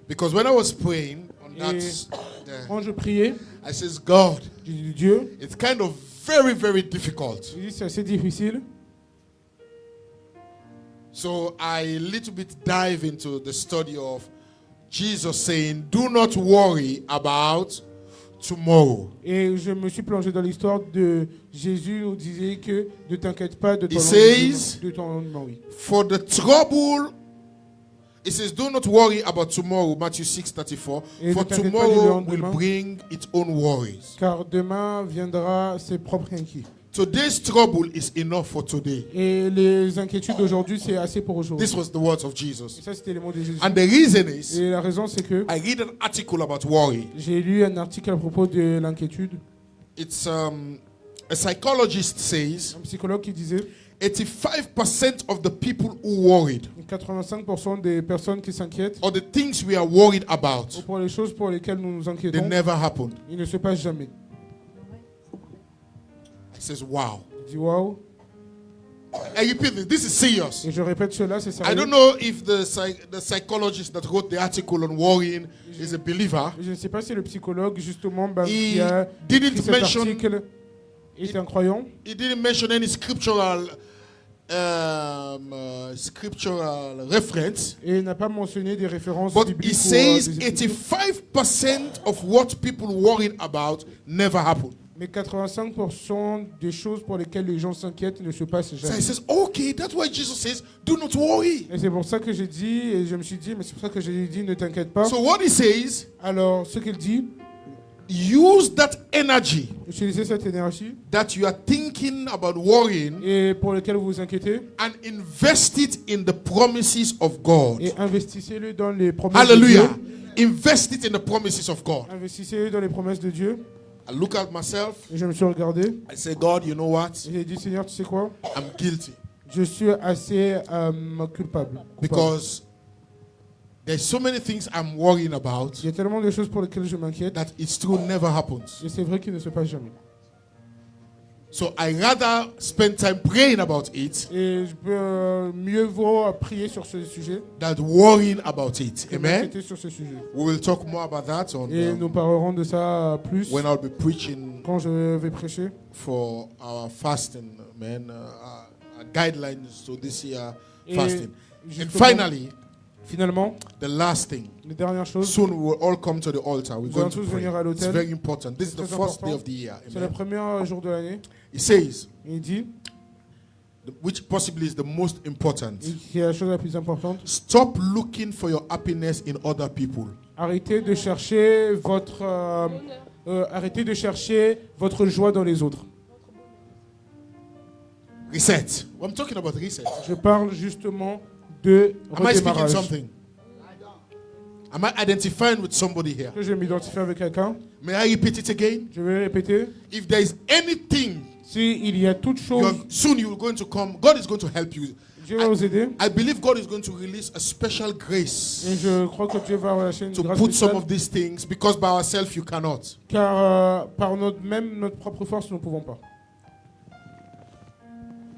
Because when I was praying on that, quand je priais, I says, God, j'ai dit Dieu, it's kind of very, very difficult. j'ai dit c'est assez difficile. So I little bit dive into the study of Jesus saying, do not worry about tomorrow. Et je me suis plongé dans l'histoire de Jésus où disait que ne t'inquiète pas de ton He says, lendemain, oui. For the trouble It says, do not worry about tomorrow, Matthew 6:34. Et For ne t'inquiète pas du tomorrow will lendemain. bring its own worries. Car demain viendra ses propres inquiétudes. Today's trouble is enough for today. Et les inquiétudes d'aujourd'hui, c'est assez pour aujourd'hui. This was the words of Et Jesus. ça, c'était les mots de Jésus. And the reason is, Et la raison, c'est que I read an article about worry. j'ai lu un article à propos de l'inquiétude. It's a psychologist says Un psychologue qui disait 85% of the people who worried, 85% des personnes qui s'inquiètent, or the things we are worried ou about, pour les choses pour lesquelles nous nous they inquiétons, never happened. il ne se passe jamais. He says, wow. Je dis waouh. I repeat this. This is serious. Et je répète cela, c'est I sérieux. don't know if the psychologist that wrote the article on worrying is a believer. Je ne sais pas si le psychologue, justement, He qui a didn't écrit cet mention- article est un croyant. He didn't mention any scriptural reference, Et il n'a pas mentionné des références but he bibliques. says Ou, des Écritures. 85% of what people worried about never happened. Mais 85% des choses pour lesquelles les gens s'inquiètent ne se passent So he jamais. says, okay, that's why Jesus says, do not worry. Et c'est pour ça que j'ai dit, et je me suis dit, mais c'est pour ça que j'ai dit, ne t'inquiète pas. So what he says, Alors, ce qu'il dit, use that energy utilisez cette énergie that you are thinking about worrying et pour laquelle vous vous inquiétez and invest it in the promises of God. et investissez-le dans les promesses Hallelujah. de Dieu. Invest it in the promises of God. Investissez-le dans les promesses de Dieu. I look at myself. Et je me suis regardé I say, God, you know what? et j'ai dit, Seigneur, tu sais quoi? I'm guilty. Je suis assez culpable. Because there's so many things I'm worrying about Il y a tellement de choses pour lesquelles je m'inquiète that it's true never happens. et c'est vrai qu'il ne se passe jamais. So I rather spend time praying about it Et je peux mieux vaut prier sur ce sujet than worrying about it. que Amen. m'inquiéter sur ce sujet. We will talk more about that on Et nous parlerons de ça plus when I'll be preaching quand je vais prêcher for our fasting, man, our guidelines to this year Et fasting. And justement, finally, finalement, the last thing. les dernières choses, Soon we will all come to the altar. We're nous going allons to tous pray. venir à It's l'autel. very important. This is the Très first day important. of the year. C'est le Amen. premier jour de l'année. It says, Il dit, which possibly is the most important. qui est la chose la plus importante, Stop looking for your happiness in other people. arrêtez de chercher votre joie dans les autres. Reset. I'm talking about reset. Je parle justement de Am I speaking redémarrage. something? Am I identifying with somebody here? Que je m'identifier avec quelqu'un. May I repeat it again? Je vais répéter. If there is anything, S'il y a toute chose, soon you're going to come. God is going to help you. Dieu va vous aider. I believe God is going to release a special grace Et je crois que Dieu va relâcher une to grâce put some spéciale. of these things because by ourselves you cannot. Car par notre propre force, nous ne pouvons pas.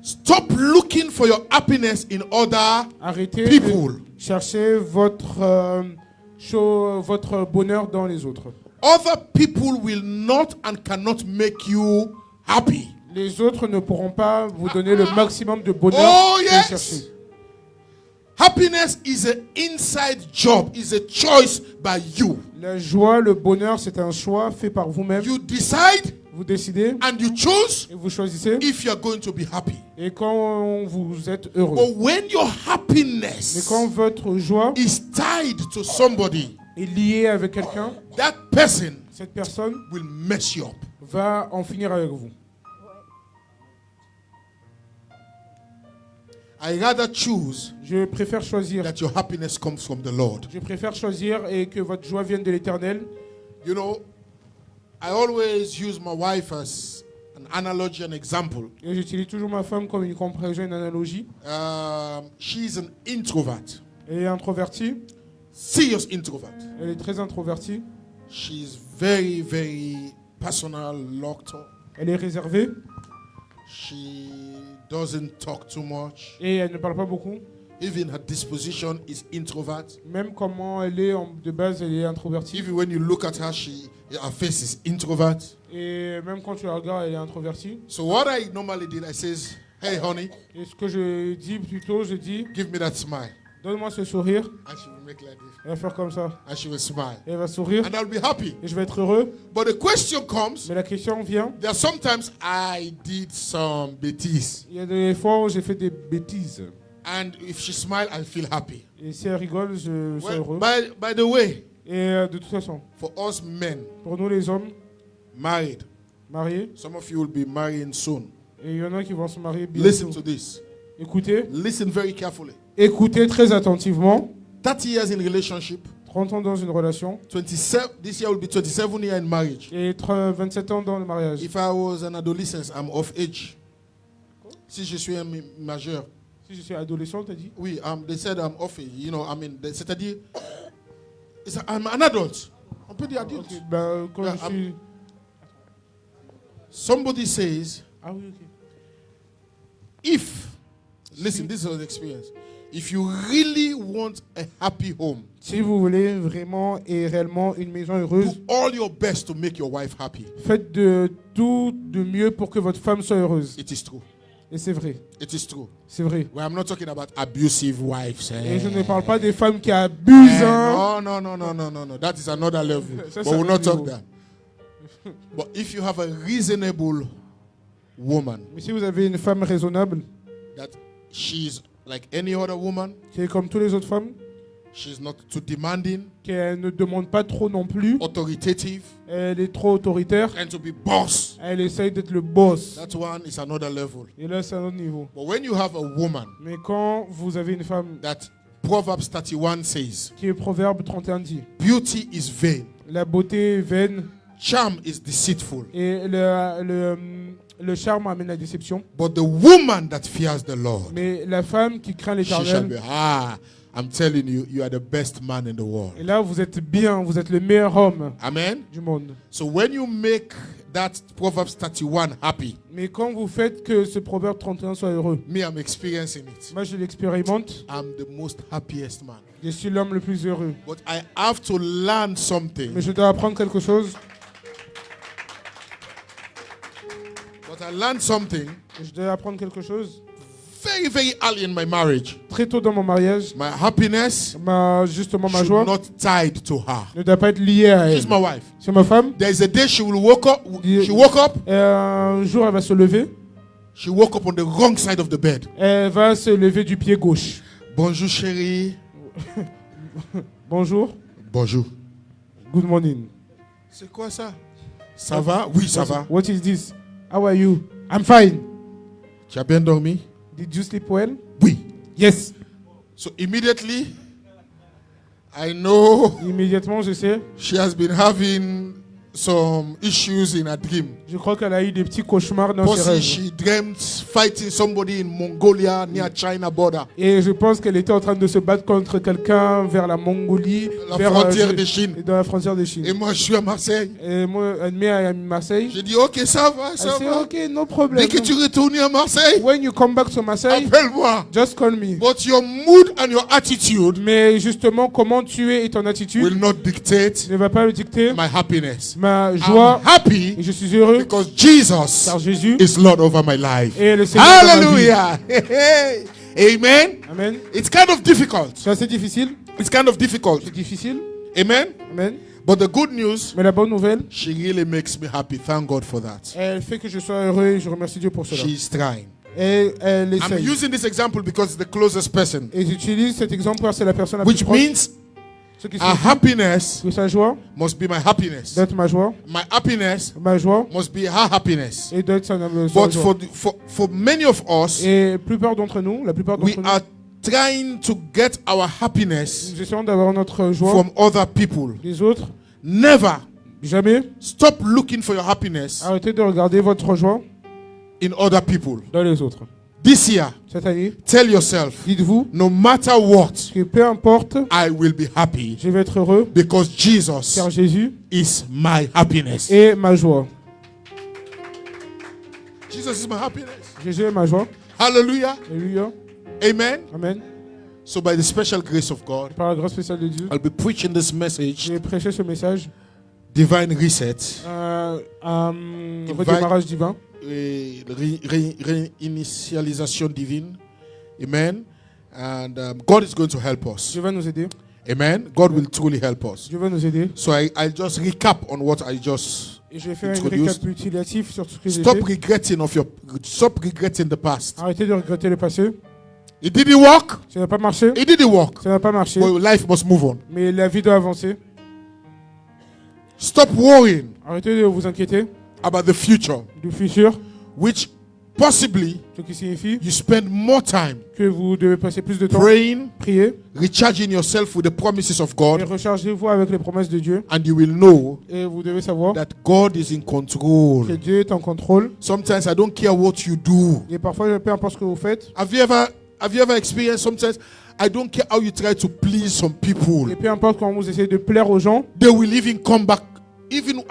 Stop looking for your happiness in other Arrêtez people. de chercher votre bonheur dans les autres. Other people will not and cannot make you happy. Les autres ne pourront pas vous donner le maximum de bonheur Oh, que vous yes. cherchez. Happiness is an inside job, is a choice by you. La joie, le bonheur, c'est un choix fait par vous-même. You decide Vous décidez and you choose et vous choisissez. if you're going to be happy. Et quand vous êtes heureux. Or when your Mais happiness quand votre joie is tied to somebody, est liée avec quelqu'un, that person cette personne will mess you up. va en finir avec vous. I rather choose Je préfère choisir. that your happiness comes from the Lord. Je préfère choisir et que votre joie vienne de l'Éternel. You know, I always use my wife as an analogy, an example. Et j'utilise toujours ma femme comme une comparaison, une analogie. She's an introvert, Elle est introvertie. serious introvert. Elle est très introvertie. She's very, very personal, locked up. Elle est réservée. She doesn't talk too much. Et elle ne parle pas beaucoup. Even her disposition is introvert. Même comment elle est de base, elle est introvertie. Even when you look at her, her face is introvert. Et même quand tu la regardes, elle est introvertie. So what I normally did, I says, hey honey, Et ce que je dis plutôt, je dis, give me that smile. donne-moi ce sourire. And she will make like this. Elle va faire comme ça. And she will smile. Et elle va sourire. And I'll be happy. Et je vais être heureux. But the question comes, Mais la question vient. there are sometimes I did some bêtises. Il y a des fois où j'ai fait des bêtises. And if she smiles, I feel happy. Et si elle rigole, je suis Well, heureux. by the way, Et de toute façon, for us men, pour nous les hommes married, mariés, some of you will be marrying soon. et il y en a qui vont se marier Listen bientôt. to this. Écoutez, Listen very carefully. écoutez très attentivement. 30 years in relationship, 30 ans dans une relation 27, this year will be 27 years in marriage. et 27 ans dans le mariage. If I was an adolescent, I'm of age. Si je suis un majeur, Si je suis adolescent, t'as dit? oui, they said I'm of age. You know, I mean, c'est-à-dire, I'm an adult. On peut dire adulte. Ok, ben, quand Yeah, je suis... Somebody says, Ah oui, ok. if, listen, this is an experience. If you really want a happy home, Si vous voulez vraiment et réellement une maison do heureuse, all your best to make your wife happy. faites de tout de mieux pour que votre femme soit heureuse. It is true. Et c'est vrai, It is true. c'est vrai. Well, I'm not talking about abusive wives. Et je ne parle pas des femmes qui abusent. No, no, no, no, no, no, no. That is another level. Ça, But c'est we'll un not autre talk niveau. that. But if you have a reasonable woman, Mais si vous avez une femme raisonnable, that she's like any other woman, qui est comme toutes les autres femmes, she's not too demanding, qu'elle ne demande pas trop non plus, authoritative, elle est trop autoritaire, and to be boss, elle essaye d'être le boss. that one is another level. Et là, c'est un autre niveau. But when you have a woman, Mais quand vous avez une femme that Proverbs 31 says, qui est Proverbe 31 dit, beauty is vain, la beauté est vaine charm is deceitful, et le charme amène la déception. but the woman that fears the Lord, Mais la femme qui craint she shall be. l'Éternel, I'm telling you, you are the best man in the world. et là vous êtes bien, vous êtes le meilleur homme Amen. du monde. So when you make that Proverbs 31 happy, Mais quand vous faites que ce Proverbe 31 soit heureux, me, I'm experiencing it. moi je l'expérimente, I'm the most happiest man. je suis l'homme le plus heureux. But I have to learn something. Mais je dois apprendre quelque chose. But I learned something Je dois apprendre quelque chose. very, very early in my marriage. Très tôt dans mon mariage, My happiness justement ma should joie not tied to her. ne doit pas être liée à elle. She's my wife. C'est ma femme. There is a day she will wake up. She woke up. Et un jour, elle va se lever. She woke up on the wrong side of the bed. Elle va se lever du pied gauche. Bonjour chérie. Bonjour. Bonjour. Good morning. C'est quoi ça? Ça va? Oui, ça va. What is this? How are you? I'm fine. Tu as bien dormi? Did you sleep well? Oui. Yes. So immediately, I know Immédiatement, je sais. she has been having some issues in her dream. Je crois qu'elle a eu des petits cauchemars dans ses Possibly rêves. she dreamt fighting somebody in Mongolia near China border. Et je pense qu'elle était en train de se battre contre quelqu'un vers la Mongolie, La vers, frontière de Chine. dans la frontière de Chine. Et moi, je suis à Marseille. Et moi, elle met à Marseille. J'ai dit, ok, ça va, Elle ça dit, va. ok, no problem. Dès que tu retournes à Marseille, When you come back to Marseille, appelle-moi. just call me. But your mood and your attitude Mais justement, comment tu es et ton attitude will not dictate ne va pas me dicter my happiness. ma I'm joie. happy Et je suis heureux because Jesus car Jésus is Lord over my life. est le Seigneur de ma vie. Hallelujah. Amen. Amen. It's kind of difficult. C'est assez difficile. It's kind of difficult. C'est difficile. Amen. Amen. But the good news, Mais la bonne nouvelle, she really makes me happy. Thank God for that. elle fait que je sois heureux et je remercie Dieu pour cela. She's trying. Et elle I'm essaye. using this example because it's the closest person, Et j'utilise cet exemple car c'est la personne la plus which proche. means Ce qui our signifie happiness que sa joie must be my happiness. doit être ma joie. My happiness Ma joie must be her happiness. et doit être sa But joie. for many of us, Et la plupart d'entre nous, we are trying to get our happiness nous essayons d'avoir notre joie from other people. des autres. Never Jamais stop looking for your happiness arrêtez de regarder votre joie in other people. dans les autres. This year, Cette année, tell yourself, dites-vous no matter what, que peu importe, I will be happy je vais être heureux because Jesus car Jésus is my happiness. est ma joie. Jesus is my happiness. Jésus est ma joie. Hallelujah. Alléluia. Amen. Amen. So by the special grace of God, Par la grâce spéciale de Dieu, I'll be preaching this message, j'ai prêché ce message. divine reset, Un redémarrage divin. réinitialisation divine. Amen. And God is going to help us. Dieu va nous aider. Amen. God will truly help us. Dieu va nous aider. So I'll just recap on what I just Et je vais faire une introduced. récapitulatif sur tout ce que j'ai Stop fait. regretting the past. Arrêtez de regretter le passé. It didn't work. Ça n'a pas marché. It didn't work. Ça n'a pas marché. But life must move on. Mais la vie doit avancer. Stop worrying Arrêtez de vous inquiéter about the future, du futur, which possibly ce qui signifie you spend more time que vous devez passer plus de temps praying, prier recharging yourself with the promises of et God, rechargez-vous avec les promesses de Dieu. and you will know Et vous devez savoir that God is in control. que Dieu est en contrôle. Sometimes I don't care what you do. Et parfois, peu importe ce que vous faites, Have you ever experienced sometimes I don't care how you try to please some people. et peu importe comment vous essayez de plaire aux gens, They will even come back. Even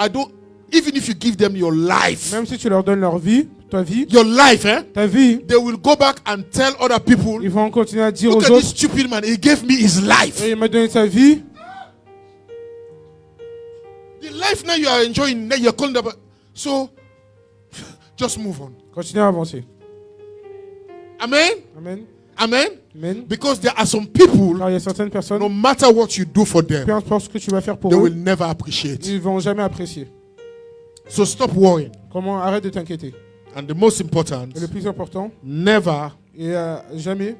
if you give them your life. même si tu leur donnes leur vie, ta vie, Your life, eh? ta vie, They will go back and tell other people, ils vont continuer à dire look aux at this autres, stupid man, he gave me his life. et il m'a donné sa vie. The life now you are enjoying, now you're calling about. So, just move on. Continuez à avancer. Amen? Amen. Amen? Amen. Because there are some people, Car il y a certaines personnes, no matter what you do for them, peu importe ce que tu vas faire pour they eux, will never appreciate. ils vont jamais apprécier. So stop worrying. Comment arrête de t'inquiéter. And the most important, Et le plus important, never et jamais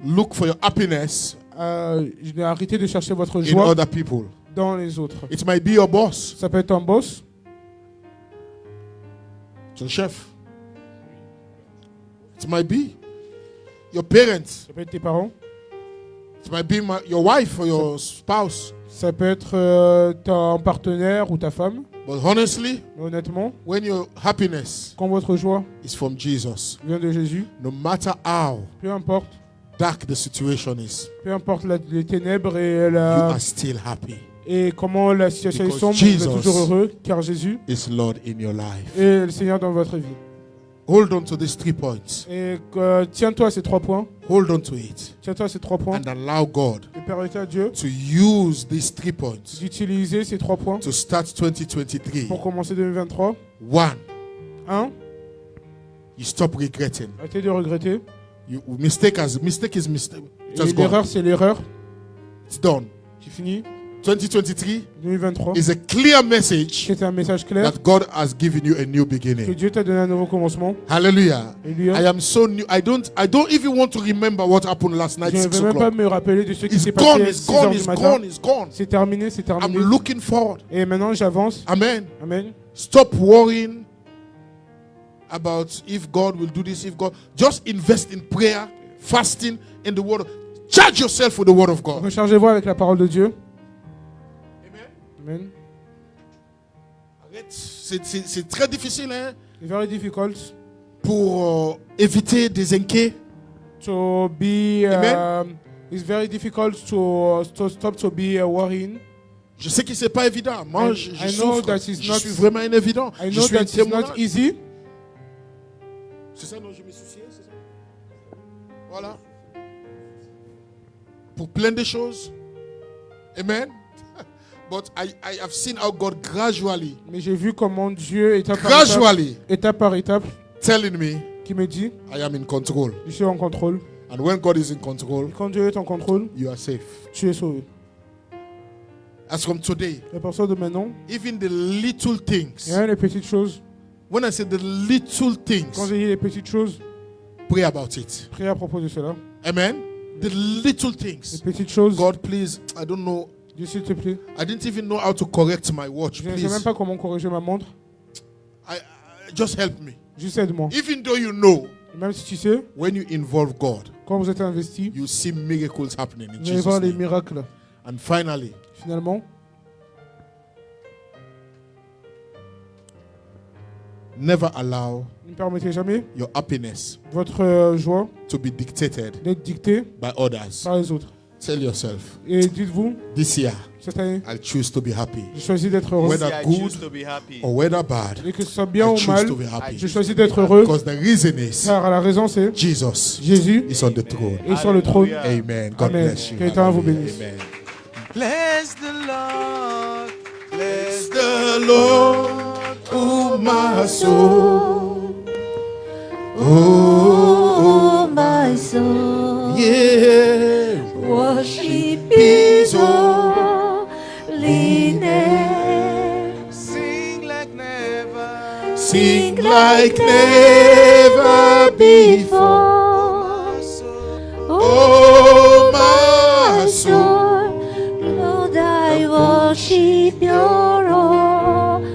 look for your happiness arrêtez de chercher votre in joie other people. dans les autres. It might be your boss, Ça peut être un boss, ton chef. It might be your parents. ça peut être tes parents, It might be your wife or your spouse. ça peut être ton partenaire ou ta femme. But honestly, Mais honnêtement, when your happiness quand votre joie is from Jesus, vient de Jésus, no matter how peu importe, dark the situation is, peu importe les ténèbres et, you are still happy. et comment la situation est Because sombre, vous êtes Jesus toujours heureux, car Jésus Is Lord in your life. est le Seigneur dans votre vie. Hold on to these 3 points. Et tiens-toi à ces 3 points, Hold on to it tiens-toi à ces 3 points, and allow God et permettez à Dieu to use these 3 points d'utiliser ces 3 points to start 2023. pour commencer 2023. 1. 1. You stop regretting. Arrêtez de regretter. Mistake is mistake. Et Just go. l'erreur, c'est l'erreur. It's done. C'est fini. 2023 2023. is a clear message C'est un message clair that God has given you a new que beginning. Dieu t'a donné un nouveau commencement. Hallelujah. Alléluia. I am so new. I don't even want to remember what happened last night. Je ne 6 veux même pas o'clock. me rappeler de ce qui It's s'est gone. passé à It's 6 heures gone. du It's matin. gone. It's gone. C'est terminé, c'est I'm terminé. looking forward. Et maintenant, j'avance. Amen. Amen. Stop worrying about if God will do this. If God, just invest in prayer, fasting, in the word. Charge yourself with the word of God. Rechargez-vous avec la parole de Dieu. Amen. Arrête. C'est très difficile, hein, It's very difficult pour éviter des inquiets. to be. Amen. It's very difficult to stop to be worrying. Je sais que c'est pas évident. Moi, je I know souffre. that it's Je not- suis vraiment un évident. I Je know suis un that it's témoin. not easy. C'est ça dont je me souciais, c'est ça? Voilà. Pour plein de choses. Amen. But I have seen how God gradually, Mais j'ai vu comment Dieu, étape par étape, telling me qui me dit, I am in control. je suis en contrôle. And when God is in control, Et quand Dieu est en contrôle, you are safe. tu es sauvé. As from today, Et pour ça de maintenant, even the little il y things. a les petites choses. When I say the little Quand things, j'ai dit les petites choses, pray about it. priez à propos de cela. Amen. The little Les things. petites choses, God, please, I don't know. Dieu s'il te plaît. I didn't even know how to correct my watch. Je ne sais même Please, pas comment corriger ma montre. just help me. Juste aide-moi. Even though you know, Même si tu sais, when you involve God, quand vous êtes investi, you see miracles happening in vous allez Jesus' voir les name. miracles. And finally, Finalement, never allow ne permettez jamais your happiness votre joie to be dictated d'être dictée by others. par les autres. Tell yourself, Et dites-vous, this year, cette année, I'll choose to be happy. je choisis d'être heureux. Whether I good choose to be happy. or whether bad, Et que ce soit bien I ou choose mal, to be happy. je choisis d'être heureux. Because the reason is Car la raison c'est Jesus Jésus is on the throne. est sur le trône. Hallelujah. Amen. God Amen. bless you. Que l'Éternel vous Hallelujah. bénisse. Amen. Bless the Lord. Bless The Lord, oh my soul. Oh, my soul, yeah. worship His His holy name. Sing like never. Sing like never before. Before, My soul. oh Oh, my soul. Lord, I worship your holy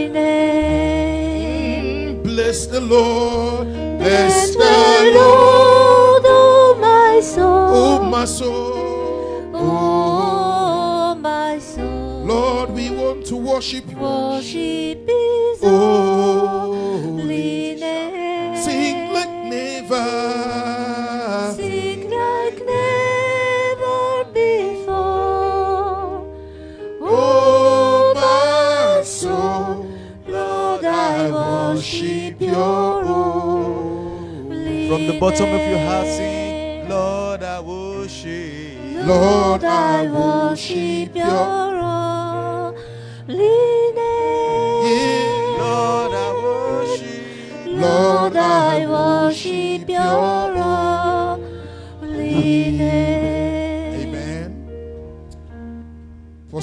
name. Bless the Lord. Bless Bless the the Lord. Lord, oh my soul. Oh, my soul. Oh, my soul. Lord, we want to worship you. Worship His Oh, holy name. sing like never. Sing like never before. Oh, my soul. Lord, I worship your holy From the bottom of your heart, name. sing, Lord, I worship. Lord, I worship your holy name. Lord, I worship. Lord, I worship your holy name. Amen. For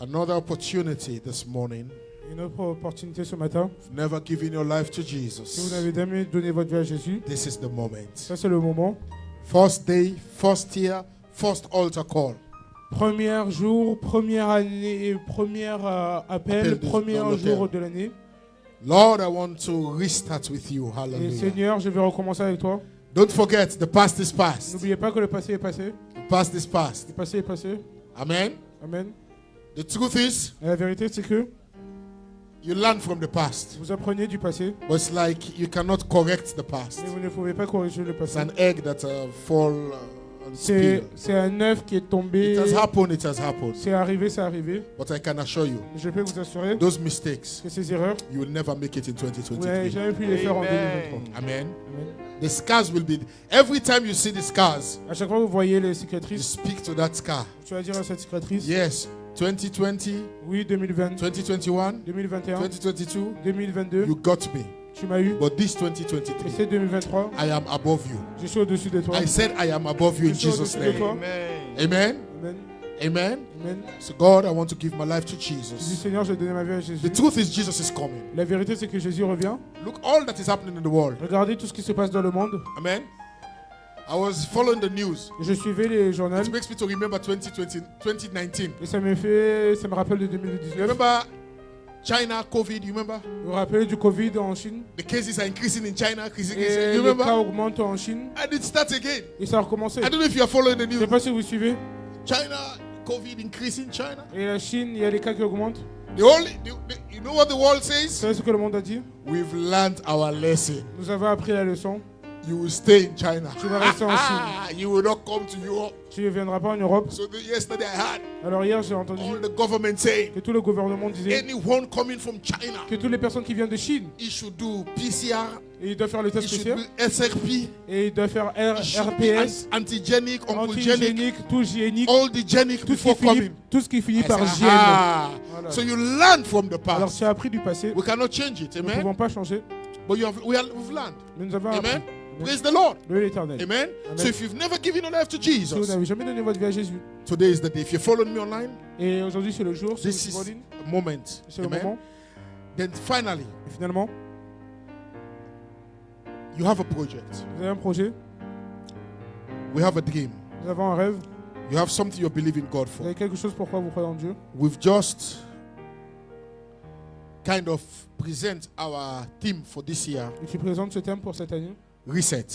another opportunity this morning. Une autre opportunité ce matin. If you've never given your life to Si vous Jesus, n'avez jamais donné votre vie à Jésus, this is the moment. ça c'est le moment. First day, first year, first altar call. Premier jour, première année, premier appel, Appel de- premier dans l'hôtel. jour de l'année. Lord, I want to restart with you. Et Hallelujah. Seigneur, je vais recommencer avec toi. Don't forget, the past is past. N'oubliez pas que le passé est passé. The past is past. Le passé est passé. Amen. Amen. The truth is, Et la vérité, c'est que you learn from the past. vous apprenez du passé, But it's like you cannot correct the past. mais vous ne pouvez pas corriger le It's passé. an egg that fall and spill. C'est un œuf qui est tombé. It has happened, it has happened. C'est arrivé, c'est arrivé. But I can assure you, Je peux vous assurer those mistakes, que ces erreurs, you will never make it in vous n'avez 2023. jamais pu les faire en Amen. 2023. Amen. Amen. The scars will be, every time you see the scars, À chaque fois que vous voyez les you cicatrices, speak to that scar. tu vas dire à cette cicatrice, Yes, 2020, oui, 2020, 2021, 2021, 2022, 2022, you got me. tu m'as eu. But this Et 2023, c'est 2023, I am above you. je suis au-dessus de toi. I said I am above you in Je suis Jesus' au-dessus de name. toi. Amen. Amen. Amen. Amen. Amen. So God, I want to give my life to Je dis, Jesus. Seigneur, je vais donner ma vie à Jésus. The truth is Jesus is coming. La vérité, c'est que Jésus revient. Look, all that is happening in the world. Regardez tout ce qui se passe dans le monde. Amen. I was following the news. Je suivais les journaux It makes me to remember 2019. et ça me rappelle de You 2019. remember China, COVID, you remember? Vous vous rappelez du Covid en Chine? The cases are increasing in China, increasing. Et You les cas remember? augmentent en Chine And it starts again. et ça a recommencé. I don't know if you are following the Je ne news. sais pas si vous suivez. China, COVID increasing China. Et la Chine, il y a des cas qui augmentent. You know what the world Vous says? savez ce que le monde a dit? We've learned our lesson. Nous avons appris la leçon. You will stay in China. Tu vas rester en Chine. You will not come to Europe. Tu ne viendras pas en Europe. So yesterday I heard Alors hier, j'ai entendu all the government saying que tout le gouvernement disait anyone coming from China, que toutes les personnes qui viennent de Chine, he should do PCR, et ils doivent faire le he test should PCR, do SRP, et ils doivent faire he should be RPS, antigenic, oncogenic, antigénique, tout hygiénique, all the genic tout before coming. ce qui finit I par said, gène. "Ah." Voilà. So you learn from the Alors past. tu as appris du passé, We cannot change it, nous ne amen. pouvons pas changer, But we've learned, mais nous avons appris. amen. Praise the Lord, Loué l'Éternel. amen. Amen. So if you've never given your life to Si vous Jesus, n'avez jamais donné votre vie à Jésus, today is the day. If you're following me online, et aujourd'hui c'est le jour, c'est this is le ligne, a moment, c'est le amen. moment, Then finally, et finalement, you have a project. vous avez un projet, We have a dream. nous avons un rêve, You have something you're believing God vous for. avez quelque chose pourquoi vous croyez en Dieu. We've just kind of present our theme for this year, Et tu présentes ce thème pour cette année, reset.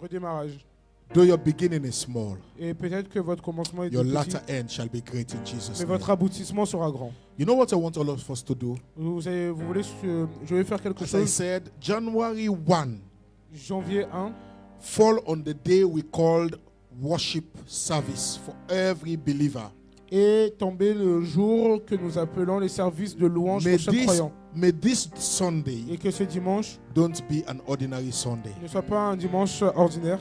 redémarrage. Though your beginning is small, Et peut-être que votre commencement est your petit, latter end shall be great in Jesus' mais name. votre aboutissement sera grand. You know what I want all of us to do? Vous voulez, je vais faire quelque As I chose. said, January 1 Janvier 1, fall on the day we called worship service for every believer. et tomber le jour que nous appelons les services de louange pour chaque croyant. May this Sunday Et que ce dimanche don't be an ordinary Sunday. ne soit pas un dimanche ordinaire,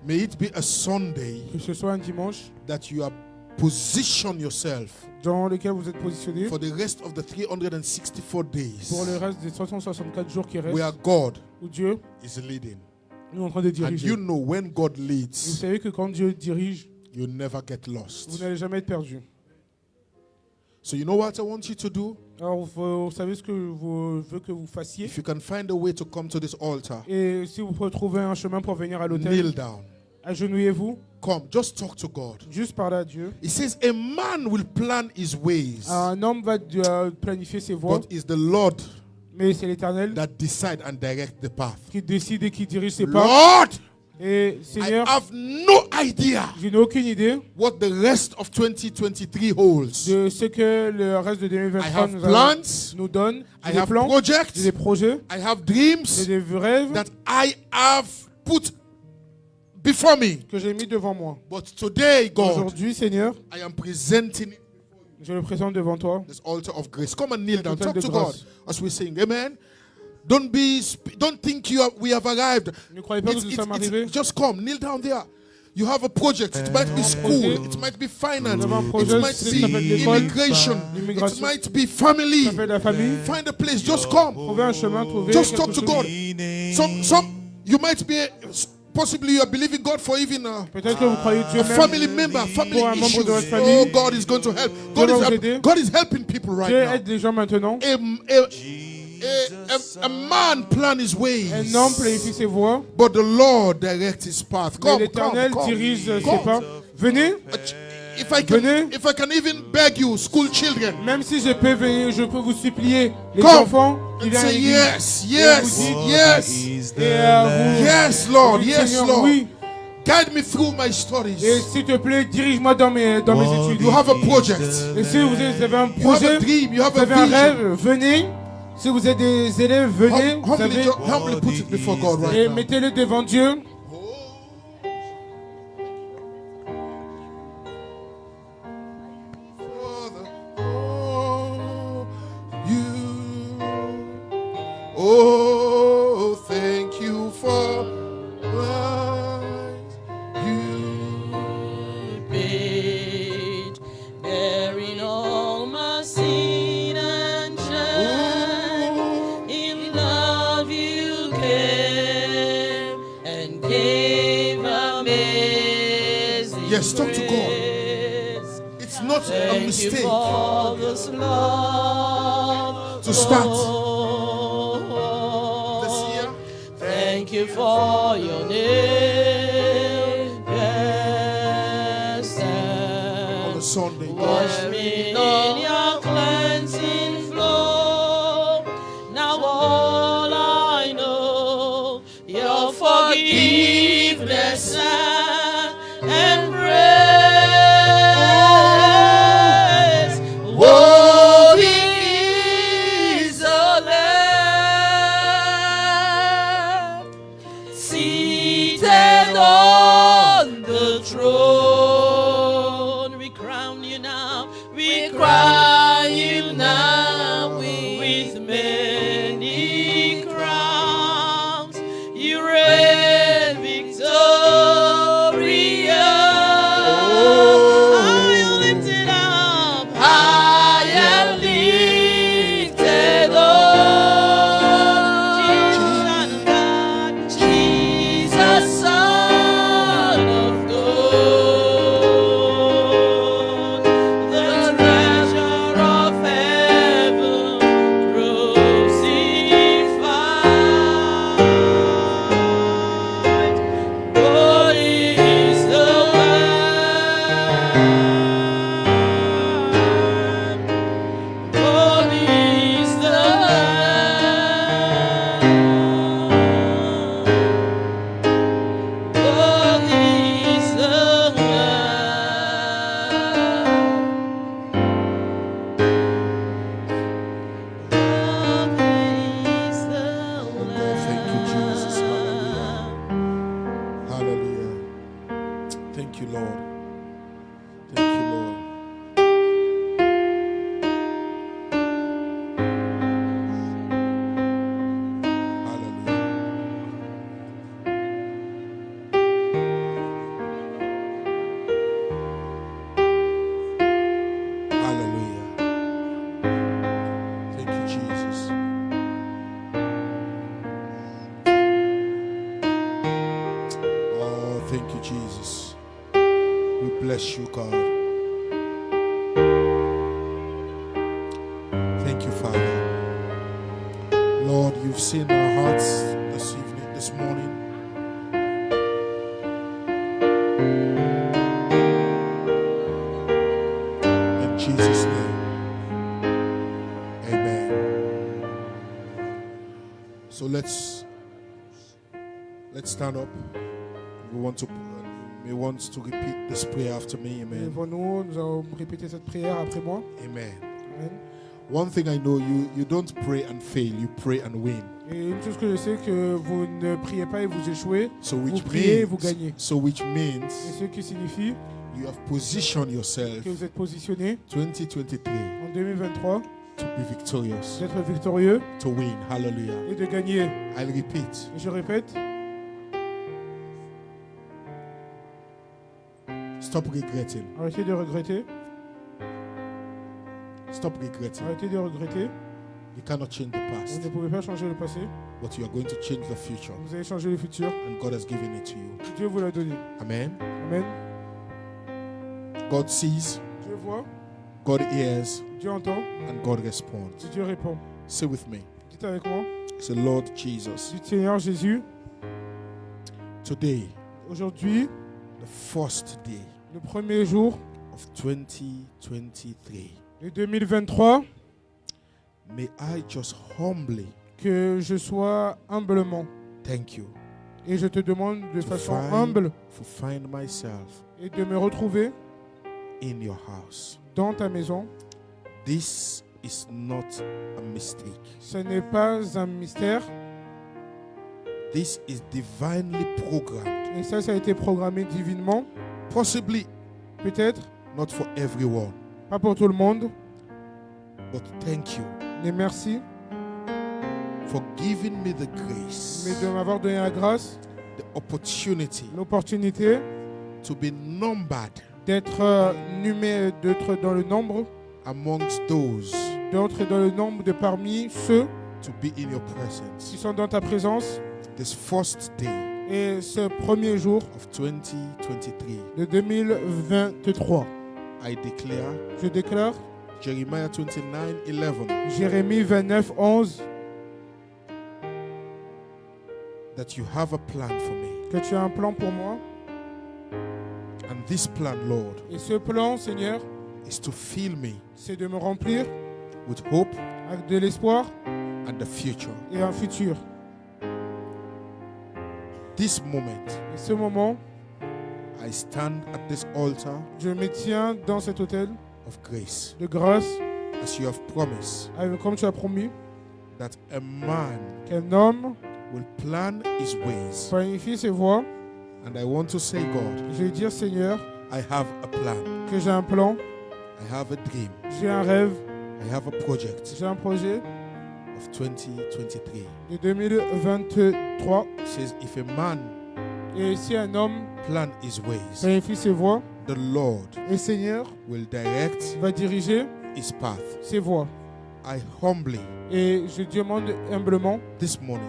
May it be a Sunday que ce soit un dimanche that you are position yourself dans lequel vous êtes positionné for the rest of the 364 days pour le reste des 364 jours qui where restent, God où Dieu is leading. est en train de And diriger. you know when God Et vous leads, savez que quand Dieu dirige, you never get vous lost. n'allez jamais être perdu. So you know what I want you to do? Alors, vous savez ce que je veux que vous fassiez. If you can find a way to come to this altar, Et si vous pouvez trouver un chemin pour venir à l'autel, kneel down. agenouillez-vous, Come, just talk to God. juste parler à Dieu. He says, a man will plan his ways, Un homme va planifier ses voies, but it's the Lord mais c'est l'Éternel that decide and direct the path. qui décide et qui dirige ses pas. Lord, Et I Seigneur, have no idea je n'ai aucune idée what the rest of 2023 holds. de ce que le reste de I 2023 have plans, nous donne. I J'ai des have plans, projects, j'ai des projets, I have j'ai dreams des rêves that I have put before me. que j'ai mis devant moi. But today, God, Aujourd'hui, Seigneur, I am presenting je le présente devant toi. this altar of grace. Come and kneel down. Autel Talk de to God grâce. as we sing. Amen. Don't think we have arrived. Ne croyez pas que nous sommes arrivés. Just come, kneel down there. You have a project. It might be school. It might be finance. Nous avons un It projet, might ça s'appelle be l'école, immigration. It l'immigration. might be family. Ça fait de la famille. Find a place. Just come. Trouver un chemin, trouver Just quelque talk to chose. God. Some you might be possibly you are believing God for even Peut-être que vous croyez Dieu a même. family member, family Pour un membre issues. de votre famille. Oh, God is going to help. Dieu va vous aider. God is helping people right Dieu now. aide les gens maintenant. A man plan his ways, Un homme planifie ses voies, but the Lord directs his path. mais Come, l'Éternel come, dirige come, ses come. pas. Venez, If I can even beg you, school children, même si je peux venir, je peux vous supplier, les come enfants qui and viennent à say l'église. yes, Et yes, vous dites, yes, Et vous yes, Lord, dites, yes, Seigneur, Lord. oui. Guide me through my Et studies. s'il te plaît, dirige-moi dans mes études. You have a project. Et si vous avez un You have projet, a dream. You have vous a avez un vision. rêve, venez. Si vous êtes des élèves, venez. Vous savez, Humbly put it before God et right now. mettez-le devant Dieu. Oh, thank you for life. You Paid, bearing all my sin and shame. In love you came and gave amazing Yes, talk to God. grace. It's not a Thank you mistake for this love, to start Lord. this year. Thank you for your name. Yes, On a and Sunday. wash me in your cleansing flow. Now all I know, your forgiveness and embrace. Worthy is the Lamb seated on the throne. We crown you now, we crown you now with many crowns. You reign victorious. High and lifted up, high and lifted up. Jesus, God, Jesus, Son of God, the treasure of heaven crucified. God is the Lamb. God is the Lamb. God is the Lamb. God is the Thank you, Jesus. Lamb. Hallelujah. Thank you, Lord. Thank you, Lord. Hallelujah. Hallelujah. Thank you, Jesus. Oh, thank you, Jesus. We bless you, God. Thank you, You've seen our hearts this morning. In Jesus' name, amen. So let's stand up. We want to repeat this prayer after me. Amen. Devant nous, nous allons répéter cette prière après moi. Amen. Amen. One thing I know, you don't pray and fail, you pray and win. Et une chose que je sais, que vous ne priez pas et vous échouez, So vous which priez et vous gagnez. means Et ce qui signifie you have positioned yourself que vous êtes positionné 2023 en 2023 to be victorious, d'être victorieux to win. Hallelujah. et de gagner. I'll repeat. Et je répète, Stop regretting. arrêtez de regretter, Stop regretting. arrêtez de regretter. You cannot change the Vous past, ne pouvez pas changer le passé, but you are going to change the future, vous allez changer le futur. and God has given it to you. Dieu vous l'a donné. Amen. Amen. God sees, Dieu voit, God hears, Dieu entend, and God responds. et Dieu répond. Say with me. Dites avec moi, Say, Lord Jesus, dites Seigneur Jésus, today, aujourd'hui, the first day le premier jour of 2023, de 2023, may I just humbly que je sois humblement. thank you Et je te demande de façon find- humble for find myself et de me retrouver in your house. dans ta maison. This is not a mistake. Ce n'est pas un mystère. This is divinely programmed. Et ça a été programmé divinement. Possibly Peut-être, not for everyone, pas pour tout le monde. but thank you Mais merci. for giving me the grace, Mais de m'avoir donné la grâce, the opportunity l'opportunité to be numbered d'être d'être dans le nombre, amongst those d'être dans le nombre de parmi ceux to be in your qui presence. sont dans ta présence. This first day Et ce premier jour of 2023, de 2023, I declare je déclare Jeremiah 29:11 Jérémie 29, 11, that you have a plan for me. que tu as un plan pour moi. And this plan, Lord, Et ce plan, Seigneur, is to fill me c'est de me remplir with hope avec de l'espoir and the future. et un futur. This moment, Et ce moment, I stand at this altar je me tiens dans cet hôtel of grace, de grâce, as you have promised comme tu as promis, that a man qu'un homme will plan his ways. planifie ses voies. And I want to say, God, Je vais dire, Seigneur, I have a plan, que j'ai un plan, I have a dream, j'ai un rêve, I have a project j'ai un projet of 2023. de 2023. It says, if a man Et si un homme plan his ways, planifie ses voies, the Lord le Seigneur will direct va diriger his path. ses voies. I humbly, Et je demande humblement, this morning,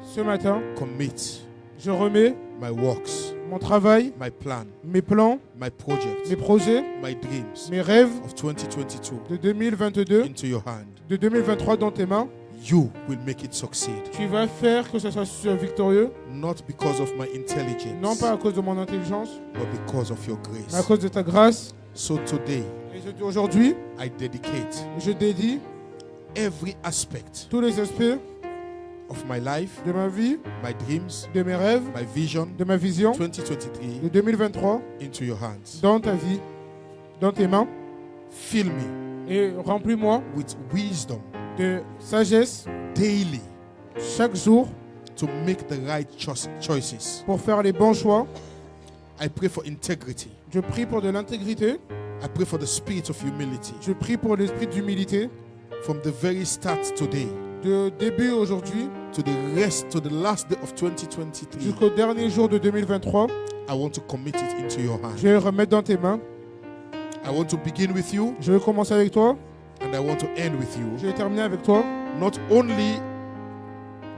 ce matin, commit je remets my works, mon travail, my plan, mes plans, my project, mes projets, my dreams mes rêves of 2022 de 2022, into your hand. de 2023 dans tes mains. You will make it succeed, Tu vas faire que ce soit victorieux, not because of my non intelligence, pas à cause de mon intelligence, but because of your mais à grace. cause de ta grâce. So today, Et aujourd'hui, I dedicate je dédie every aspect tous les aspects of my life, de ma vie, my dreams, de mes rêves, my vision, de ma vision 2023 de 2023 into your hands. dans ta vie, dans tes mains. Fill me Et remplis-moi with wisdom de sagesse daily chaque jour to make the right choices. pour faire les bons choix. I pray for integrity. Je prie pour de l'intégrité. I pray for the spirit of humility. Je prie pour l'esprit d'humilité. From the very start today De début aujourd'hui to the last day of 2023, jusqu'au dernier jour de 2023, I want to commit it into your hands. je vais le remettre dans tes mains. I want to begin with you Je vais commencer avec toi. and I want to end with you. Je vais terminer avec toi. Not only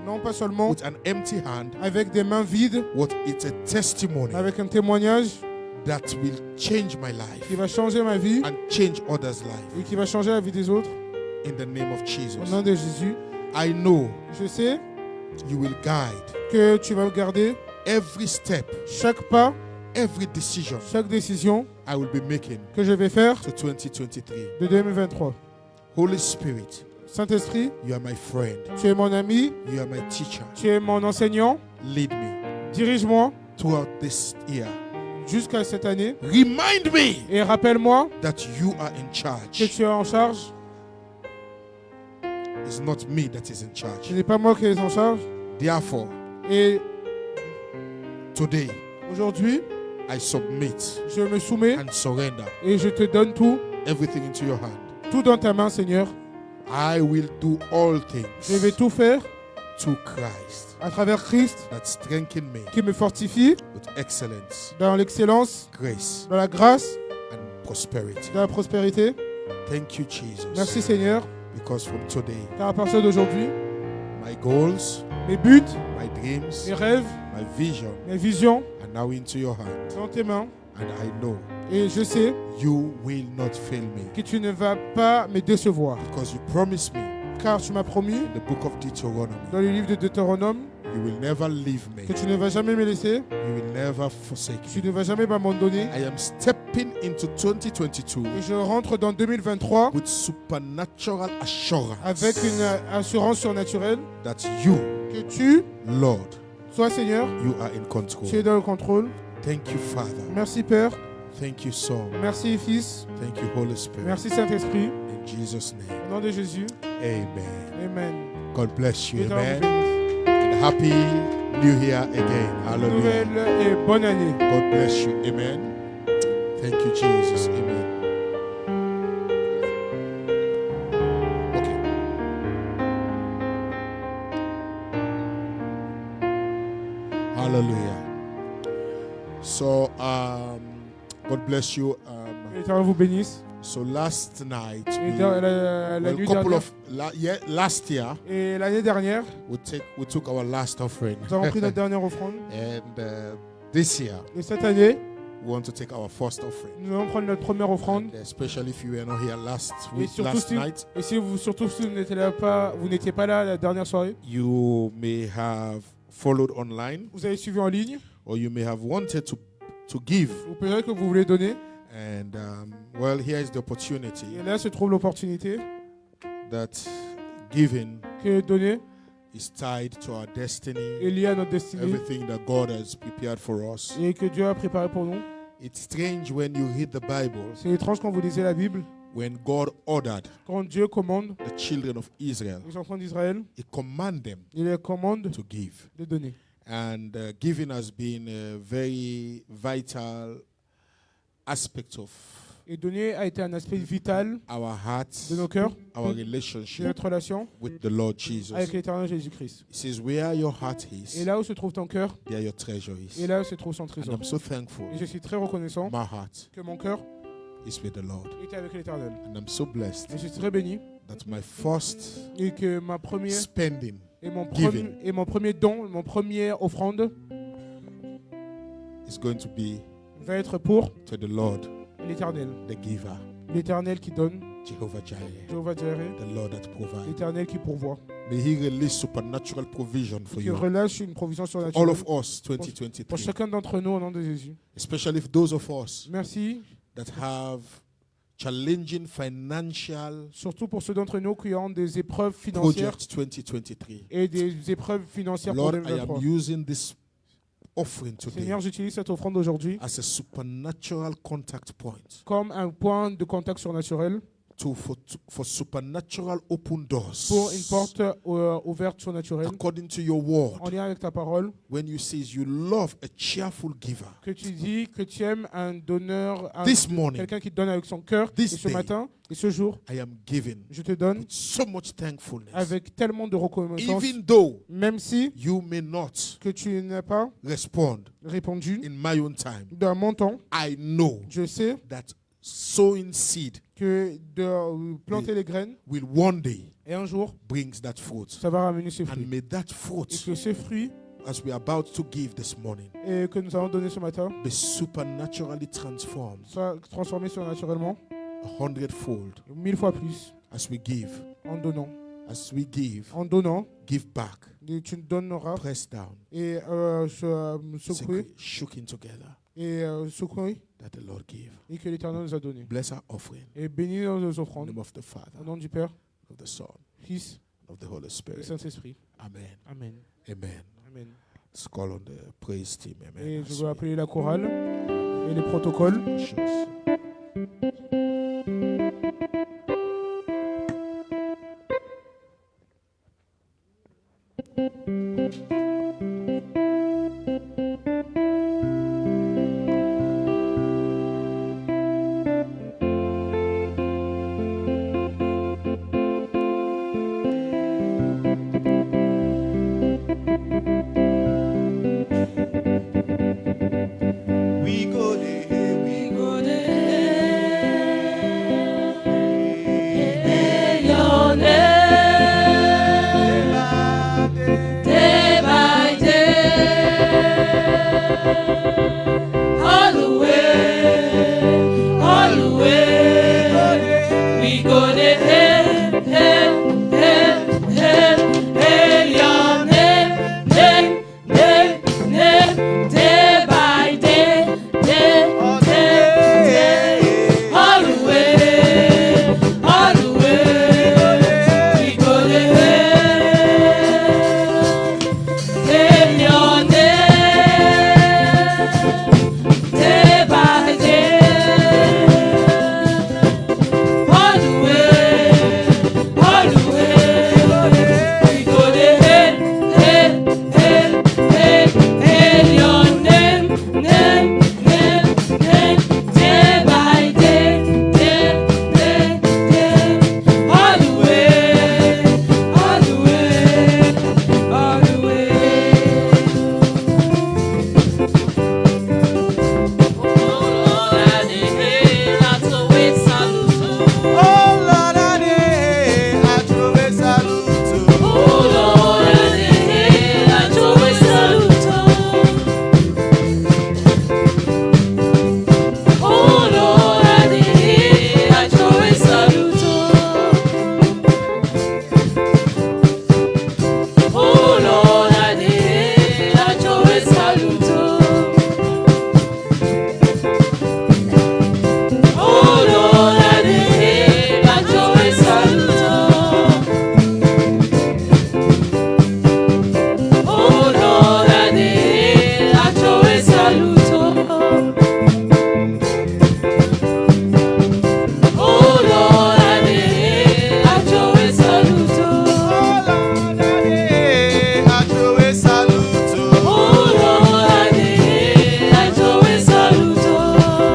Non pas seulement with an empty hand, avec des mains vides, but it's a testimony mais avec un témoignage that will change my qui life va changer ma vie and change others' life. et qui va changer la vie des autres. In the name of Au Jesus. nom de Jésus. I know Je sais you will guide que tu vas garder every step, chaque pas, every decision chaque décision I will be making que je vais faire to 2023. de 2023. Holy Spirit, Saint-Esprit, you are my friend. tu es mon ami, You are my teacher. tu es mon enseignant. Lead me Dirige-moi throughout this year. jusqu'à cette année Remind me et rappelle-moi that you are in que charge. tu es en charge. It's not me that is in Ce charge. n'est pas moi qui est en charge. Therefore, Et today aujourd'hui, I submit je me soumets and surrender et je te donne tout, everything into your hand. tout dans ta main, Seigneur. I will do all Je vais things tout faire to Christ à travers Christ that strengthen me qui me fortifie with excellence, dans l'excellence, grace, dans la grâce, and prosperity. dans la prospérité. Thank you, Jesus. Merci, Seigneur, Because from today, car à partir d'aujourd'hui, my goals, mes buts, my dreams, mes rêves, my vision mes visions are now into your hand. sont dans tes mains. And I know Et je sais you will not fail me. que tu ne vas pas me décevoir, Because you promised me car tu m'as promis in the book of Deuteronomy, dans le livre de Deutéronome you will never leave me. que tu ne vas jamais me laisser, You will never forsake tu me. ne vas jamais m'abandonner. I am stepping into 2022 Et je rentre dans 2023 with supernatural assurance avec une assurance surnaturelle that you, que tu, Lord, toi Seigneur, you are in tu es control. dans le contrôle. Thank you, Father. Merci Père, Thank you, Son. merci Fils, Thank you, Holy Spirit. merci Saint-Esprit. In Jesus' name, Au nom de Jésus, amen. Amen. God bless you, Que Dieu vous amen. bénisse. And happy New Year again. Hallelujah. Nouvelle et bonne année. God bless you, amen. Thank you, Jesus, amen. Okay. Hallelujah. So, God bless you. L'Éternel vous bénisse. So last night, Et we, la well, nuit couple dernière, of last year, et l'année dernière, we took our last offering, nous avons pris notre dernière offrande. and this year Et cette année, we want to take our first offering. nous allons prendre notre première offrande. Especially if you were not here last Et week, surtout last si, night, et si vous, surtout si vous n'étiez pas là la dernière soirée, you may have followed online, vous avez suivi en ligne, or you may have wanted to give. ou peut-être que vous voulez donner. And well, here is the opportunity Et là se trouve l'opportunité that giving que donner is tied to our est destiny, lié à notre destinée everything that God has prepared for us. et que Dieu a préparé pour nous. It's strange when you read the Bible, C'est étrange quand vous lisez la Bible, when God ordered quand Dieu commande the children of Israel, aux enfants d'Israël, He commanded them il les commande to give. de donner. And giving has been a very vital aspect of Et donner a été un aspect vital our hearts, de nos cœurs, our de relationship notre relation with the Lord Jesus. avec l'Éternel Jésus-Christ. It says, where your heart Et is, là où se trouve ton cœur, there your treasure et is. là où se trouve son And trésor. I'm so thankful. Et je suis très reconnaissant My heart que mon cœur is with the Lord. était avec l'Éternel. And I'm so blessed Et je suis très béni that my first et que ma première spending et mon, Giving. mon premier don, mon première offrande is going to be va être pour to the Lord, l'Éternel. the giver, L'Éternel qui donne, Jehovah Jireh, Jéhovah Jireh, the Lord that provides. l'Éternel qui pourvoit. May He release supernatural provision for Qui you. relâche une provision All surnaturelle of us, pour 2023. chacun d'entre nous au nom de Jésus. Especially if those of us Merci, that have challenging financial surtout pour ceux d'entre nous qui ont des épreuves financières projects 2023. et des épreuves financières pour Lord, I 2023. am using this offering today Seigneur, j'utilise cette offrande aujourd'hui as a supernatural contact point comme un point de contact surnaturel for supernatural open doors. pour une porte ouverte surnaturelle According to your word, en lien avec ta parole, when you say you love a cheerful giver, que tu dis que tu aimes un donneur, this morning quelqu'un qui donne avec son cœur. Et This ce day, matin et ce jour, I am giving je te donne with so much thankfulness. avec tellement de reconnaissance, Even though même si you may not que tu n'as pas respond répondu in my own time, dans mon temps. I know Je sais that sowing seed que de planter les graines will one day et un jour, brings that fruit. ça va ramener ce And fruit. may that Et fruit, que ce fruit as we are about to give this morning, et que nous allons donner ce matin be supernaturally transformed soit transformé surnaturellement 100-fold 1000 fois plus as we give, en donnant, As we give, En donnant, give back. et tu donneras. Press down. Et secouer. Shaking together. Et secouer. That the Lord give. Et que l'Éternel nous a donné. Bless our offering. Et bénis nos In the offrandes. name of the Father, Au nom du Père, of the Son, Fils of the Holy et Spirit. Saint-Esprit. Amen. Amen. Amen. Amen. Let's call on the praise team. Amen. Et As je veux we appeler la chorale et les protocoles. worship. We go there, we go Hail your name, day by day, all the way, we go there. Hail, hail, hail, hail, hail your name, name, name, name, day by day, day, day, day, all the way, we go to hail your name, day by day, all the way, we go to hail your name, name, name, name, day by day, day, day, day, all the way, all the way, all the way. Oh Lord, I dey hail, I throw it salute. Oh Lord, I throw a salute. Oh Lord, I dey hail, I throw it salute. Oh Lord, I dey hail, I throw it salute. Oh Lord, I dey hail, I throw it salute. Oh Lord, I dey hail, I throw it salute. Oh Lord, I dey hail, I throw it salute. Oh Lord, I dey hail, I throw it salute. I throw a salute. Oh Lord, I dey hail, I throw it salute.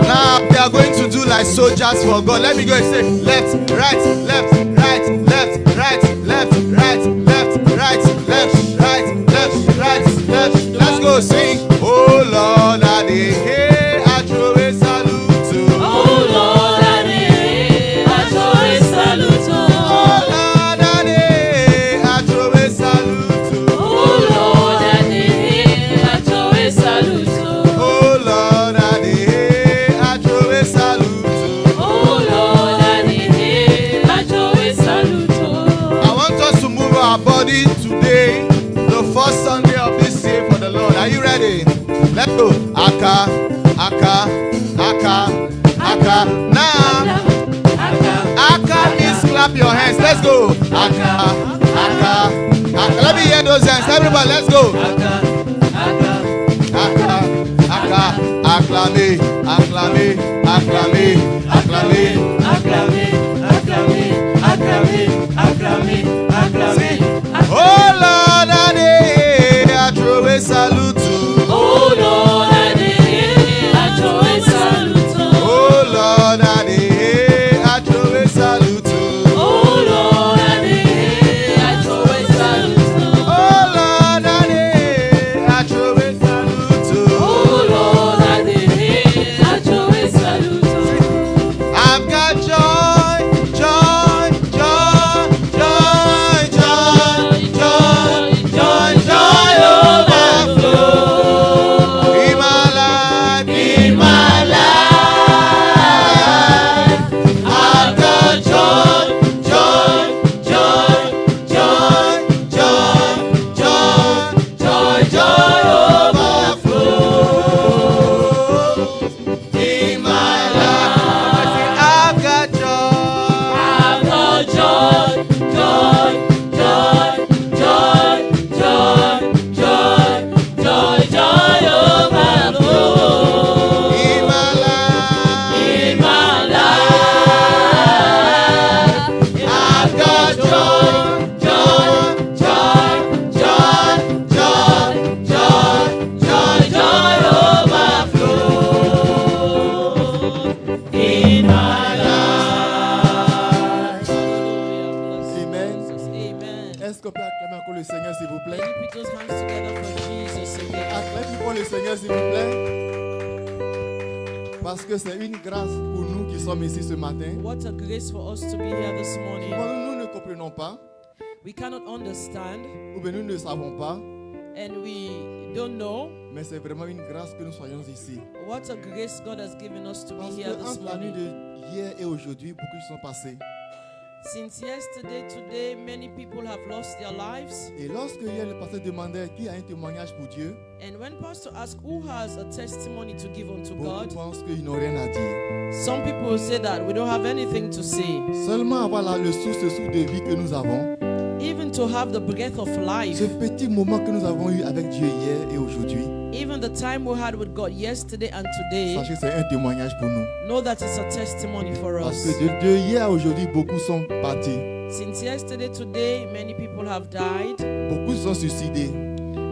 Now they are going to do like soldiers for God. Let me go and say left, right, left, right, left, right, left, right, left, right, left, right, left, right, left. Let's go sing. Oh Lord, I dey hail, I throw a salute. Oh Lord, I dey hail, I throw it salute. Oh Lord, I dey, I throw a salute. Oh Lord, I dey hail, I throw it salute. Oh Lord, I dey, I throw a salute. Oh Lord, I dey hail, I throw it salute. I want us to move our body today, the first Sunday of this year for the Lord. Are you ready? Let's go. Aka, aka, aka, aka. Now, aka means clap your hands. Let's go. Aka, aka, aka. Let me hear those hands. Everybody, let's go. Aka, aka, acclame, acclame, acclame, acclame. Oh Lord, I dey, I throw a salute to. Oh Lord, I dey hail, I throw it salute. Oh Lord, I dey, I throw a salute to. Oh Lord, I dey hail, I throw it salute. Oh Lord, I dey, I throw a salute to. Oh Lord, I dey hail, I throw it salute. I've got joy, joy, joy, joy acclamer encore le Seigneur, s'il vous plaît? Can you put those hands together for Jesus again? Acclamez pour le Seigneur, s'il vous plaît. Parce que c'est une grâce pour nous qui sommes ici ce matin. What a grace for us to be here this morning. Nous ne comprenons pas, We cannot understand ou bien nous ne savons pas, and we don't know mais c'est vraiment une grâce que nous soyons ici. what a grace God has given us to Parce be que here this entre la nuit morning. de hier et aujourd'hui, beaucoup sont passés. Since yesterday, today, many people have lost their lives. Et lorsque hier le pasteur demandait qui a un témoignage pour Dieu, And when Pastor asked who has a testimony to give unto beaucoup God, pensent qu'ils n'ont rien à dire. some people say that we don't have anything to say. Seulement avoir le souffle de vie que nous avons, Even to have the breath of life, ce petit moment que nous avons eu avec Dieu hier et aujourd'hui, even the time we had with God yesterday and today, sachez que c'est un témoignage pour nous. know that it's a testimony for Parce us. que de hier à aujourd'hui, beaucoup sont partis. Since yesterday, today, many people have died. Beaucoup sont suicidés.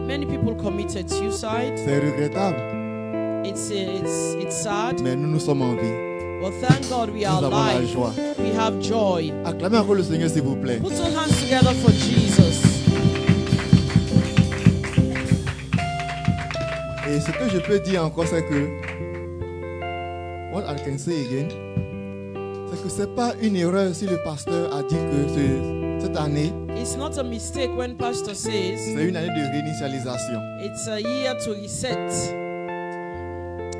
Many people committed suicide. C'est regrettable, It's sad. mais nous sommes en vie. But thank God we are Nous avons la alive. joie. We have joy. Acclamez encore le Seigneur, s'il vous plaît. Put your hands together for Jesus. Et ce que je peux dire encore, c'est que what I can say again, c'est que c'est pas une erreur si le pasteur a dit que cette année, It's not a mistake when Pastor says c'est une année de réinitialisation. it's a year to reset.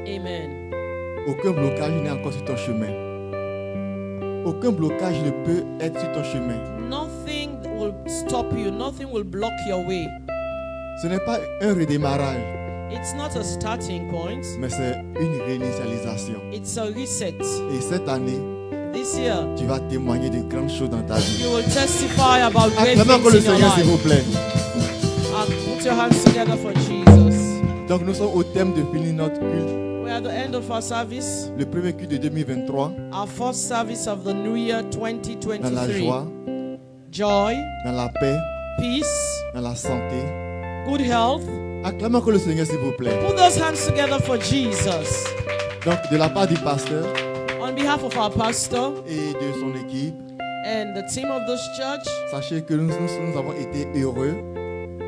Amen. Aucun blocage n'est encore sur ton chemin. Aucun blocage ne peut être sur ton chemin. Nothing will stop you. Nothing will block your way. Ce n'est pas un redémarrage, It's not a starting point. mais c'est une réinitialisation. It's a reset. Et cette année, This year, tu vas témoigner de grandes choses dans ta vie. you will testify about great Acclamez encore le things in your Seigneur, s'il life. vous plaît. Put your hands together for Jesus. Donc nous sommes au thème de finir notre culte. We're at the end of our service. Le premier culte de 2023, Our first service of the new year dans la 2023. joie, Joy, dans la paix, peace, dans la santé. good health. Acclamez encore le Seigneur, s'il vous plaît. Put those hands together for Jesus. Donc, de la part du pasteur On behalf of our pastor et de son équipe, and the team of this church, sachez que nous avons été heureux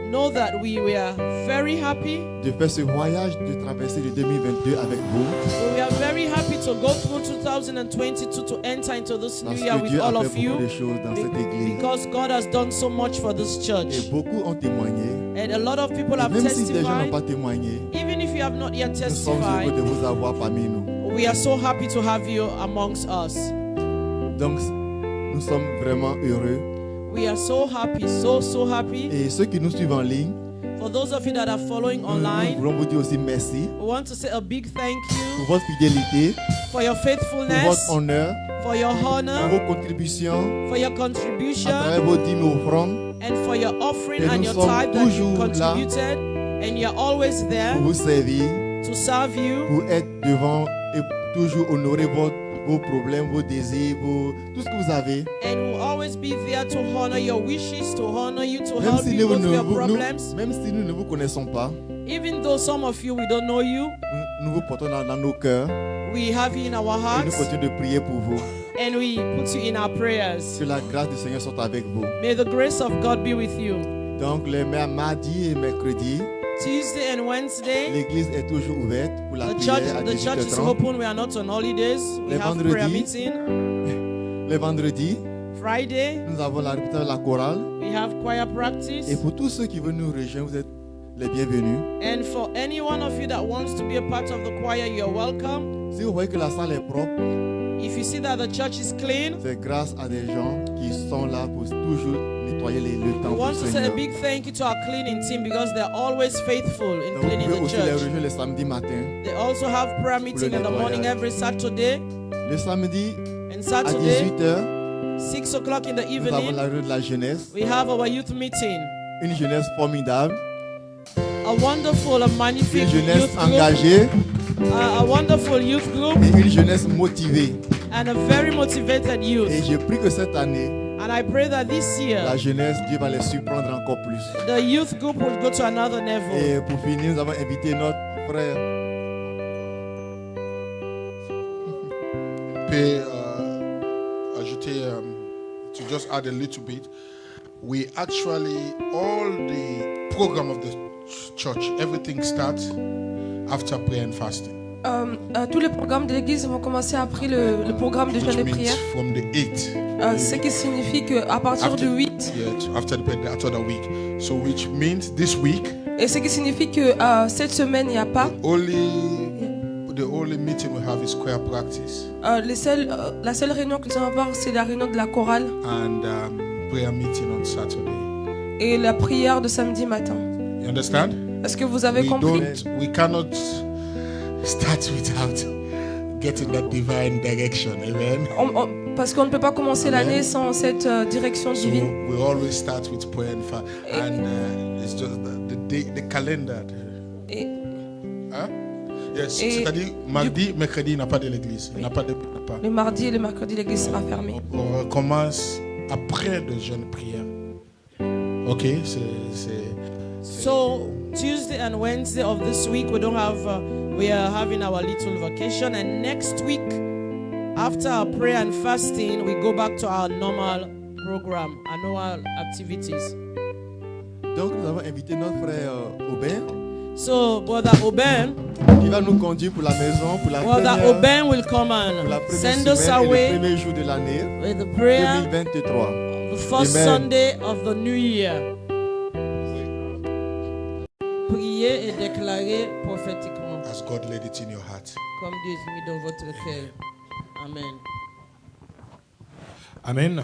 know that we were very happy. de faire ce voyage de traverser le 2022 avec vous. We are very happy to go through 2022 to enter into this new Parce year que with Dieu a all fait of beaucoup you. de choses dans cette église. Because God has done so much for this Et church. beaucoup ont témoigné. And a lot of people Et have même si des gens n'ont testified. pas témoigné, Even if you have not yet nous sommes heureux testified, de vous avoir parmi nous. we are so happy to have you amongst us. Donc, nous sommes vraiment heureux. We are so happy, so happy. Et ceux qui nous suivent en ligne, For those of you that are following nous online, voulons vous dire aussi merci we want to say a big thank you pour votre fidélité, for your pour faithfulness, votre honneur, for your pour honor, vos contributions, for your à contribution, travers vos dîmes et offrandes, and for your offering Et and nous your sommes tithe that you toujours là contributed. And you're always there pour vous servir, to serve you, pour être devant et toujours honorer vos problèmes, vos désirs, tout ce que vous avez. and will always be there to honor your wishes, to honor you, to Même help si you nous, go through your nous- problems. même si nous ne vous connaissons pas, Even though some of you we don't know you, nous vous portons dans nos cœurs we have you in our et nous hearts continuons de prier pour vous. and we put you in our prayers. Que la grâce du Seigneur soit avec vous. May the grace of God be with you. Donc, les mardi et mercredi, Tuesday and Wednesday, l'église est toujours ouverte pour la the prière church, à the church is 18h30. open. We are not on holidays. We Les have prayer vendredis. meeting. Les vendredis, Friday, nous avons la chorale. we have choir Et practice. pour tous ceux qui veulent nous rejoindre, vous êtes les bienvenus. And for any one of you that wants to be a part of the choir, you're welcome. Si vous voyez que la salle est propre, If you see that the church is clean, c'est grâce à des gens qui sont là pour toujours nettoyer le we temple want du to say a Seigneur. big thank you to our cleaning team because they're always faithful in Donc, vous cleaning pouvez the aussi les church. rejoindre le samedi matin. They also have prayer meeting in the morning nettoyage. every Saturday. Le samedi And à Saturday, 18h, 6 o'clock in the nous avons evening, la rue de la jeunesse. we have our youth meeting. Une jeunesse formidable, A wonderful and magnifique une jeunesse youth group. engagée A wonderful youth group et une jeunesse motivée. and a very motivated Et youth. je prie que cette année, And I pray that this la year, jeunesse, Dieu va les surprendre encore plus. the youth group will go to another level. Et pour finir, nous avons invité notre frère. Peut ajouter, to just add a little bit. we actually, all the program of the church, everything starts after prayer and fasting. Tous les programmes de l'église vont commencer après le programme de jeûne et Which means prière. from the 8th. Ce qui signifie qu'à partir du 8, Yeah, after the week. So which means this week, et ce qui signifie que cette semaine, il n'y a pas. the only meeting we have is choir practice La seule réunion que nous allons avoir, c'est la réunion de la chorale and prayer meeting on Saturday. et la prière de samedi matin. You understand? Est-ce que vous avez compris? We cannot start without getting that divine direction. Amen. Parce qu'on ne peut pas commencer l'année sans cette direction So divine. we always start with prayer and fast, and it's just the calendar. Et, Hein? Yes, Et c'est-à-dire mardi, mercredi, il n'y a pas de l'église. Il n'y a pas de. Pas. le mardi et le mercredi, l'église sera fermée. On recommence après le jeûne prière. Ok, So Tuesday and Wednesday of this week we don't have. We are having our little vacation, and next week, after our prayer and fasting, we go back to our normal program, our normal activities. Donc nous avons invité notre frère Aubin So Brother Oben, qui va nous conduire pour la maison pour la Brother première, Oben will come pour la and première send us semaine et le away premier jour de l'année with the prayer, 2023. the first Amen. Sunday of the new year. Prier et déclarer prophétiquement, as God laid it in your heart. comme Dieu est mis dans votre cœur. Amen. Amen.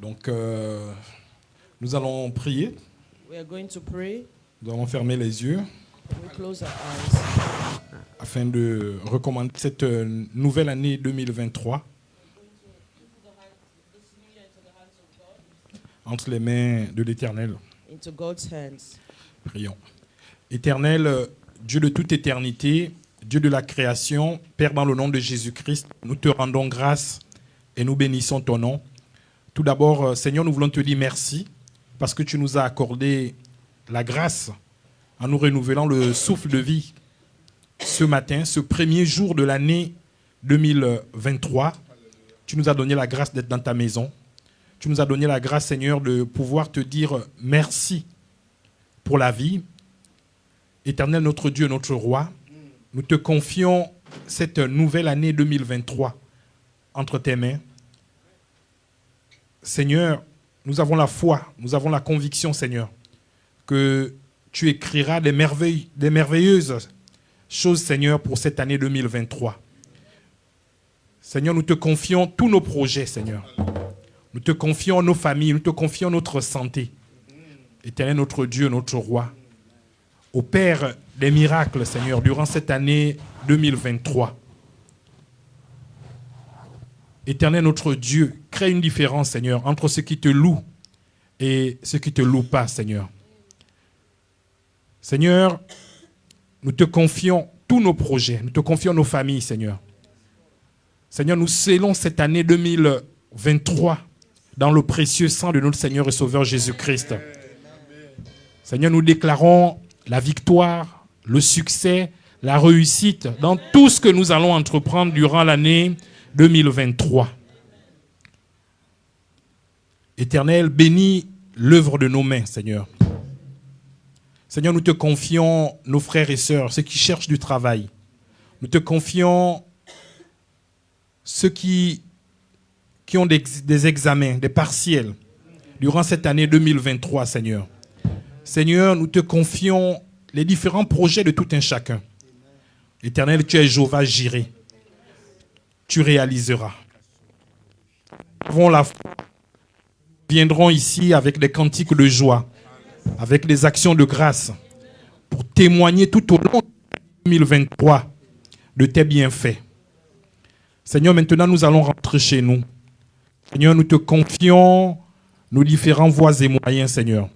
Donc, nous allons prier. We are going to pray. Nous allons fermer les yeux We close our eyes afin de recommander cette nouvelle année 2023 entre les mains de l'Éternel. into God's hands. Prions. Éternel, Dieu de toute éternité, Dieu de la création, Père, dans le nom de Jésus-Christ, nous te rendons grâce et nous bénissons ton nom. Tout d'abord, Seigneur, nous voulons te dire merci parce que tu nous as accordé la grâce en nous renouvelant le souffle de vie ce matin, ce premier jour de l'année 2023. Tu nous as donné la grâce d'être dans ta maison. Tu nous as donné la grâce, Seigneur, de pouvoir te dire merci pour la vie. Éternel, notre Dieu, notre Roi, nous te confions cette nouvelle année 2023 entre tes mains. Seigneur, nous avons la foi, nous avons la conviction, Seigneur, que tu écriras des merveilleuses choses, Seigneur, pour cette année 2023. Seigneur, nous te confions tous nos projets, Seigneur. Nous te confions nos familles, nous te confions notre santé. Éternel, notre Dieu, notre Roi, opère des miracles, Seigneur, durant cette année 2023. Éternel, notre Dieu, crée une différence, Seigneur, entre ceux qui te louent et ceux qui ne te louent pas, Seigneur. Seigneur, nous te confions tous nos projets, nous te confions nos familles, Seigneur. Seigneur, nous scellons cette année 2023 dans le précieux sang de notre Seigneur et Sauveur Jésus-Christ. Seigneur, nous déclarons la victoire, le succès, la réussite dans tout ce que nous allons entreprendre durant l'année 2023. Éternel, bénis l'œuvre de nos mains, Seigneur. Seigneur, nous te confions nos frères et sœurs, ceux qui cherchent du travail. Nous te confions ceux qui ont des examens, des partiels, durant cette année 2023, Seigneur. Seigneur, nous te confions les différents projets de tout un chacun. Éternel, tu es Jéhovah Jireh. Tu réaliseras. Nous avons la foi. Nous viendrons ici avec des cantiques de joie, avec des actions de grâce, pour témoigner tout au long de 2023 de tes bienfaits. Seigneur, maintenant nous allons rentrer chez nous. Seigneur, nous te confions nos différents voies et moyens, Seigneur.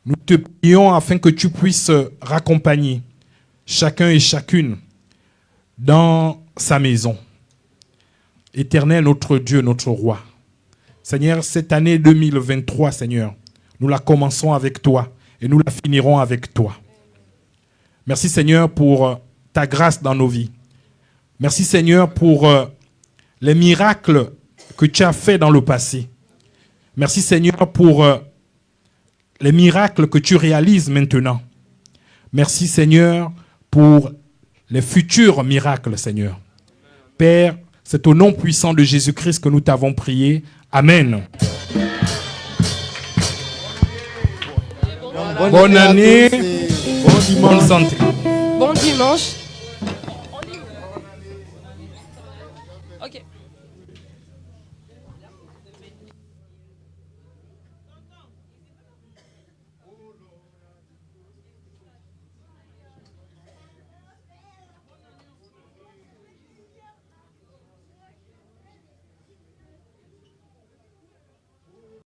Nous te prions afin que tu puisses raccompagner chacun et chacune dans sa maison. Éternel, notre Dieu, notre Roi. Seigneur, cette année 2023, Seigneur, nous la commençons avec toi et nous la finirons avec toi. Merci, Seigneur, pour ta grâce dans nos vies. Merci, Seigneur, pour les miracles que tu as faits dans le passé. Merci Seigneur pour les miracles que tu réalises maintenant. Merci Seigneur pour les futurs miracles, Seigneur. Père, c'est au nom puissant de Jésus-Christ que nous t'avons prié. Amen. Bonne année, bonne santé. Bon dimanche.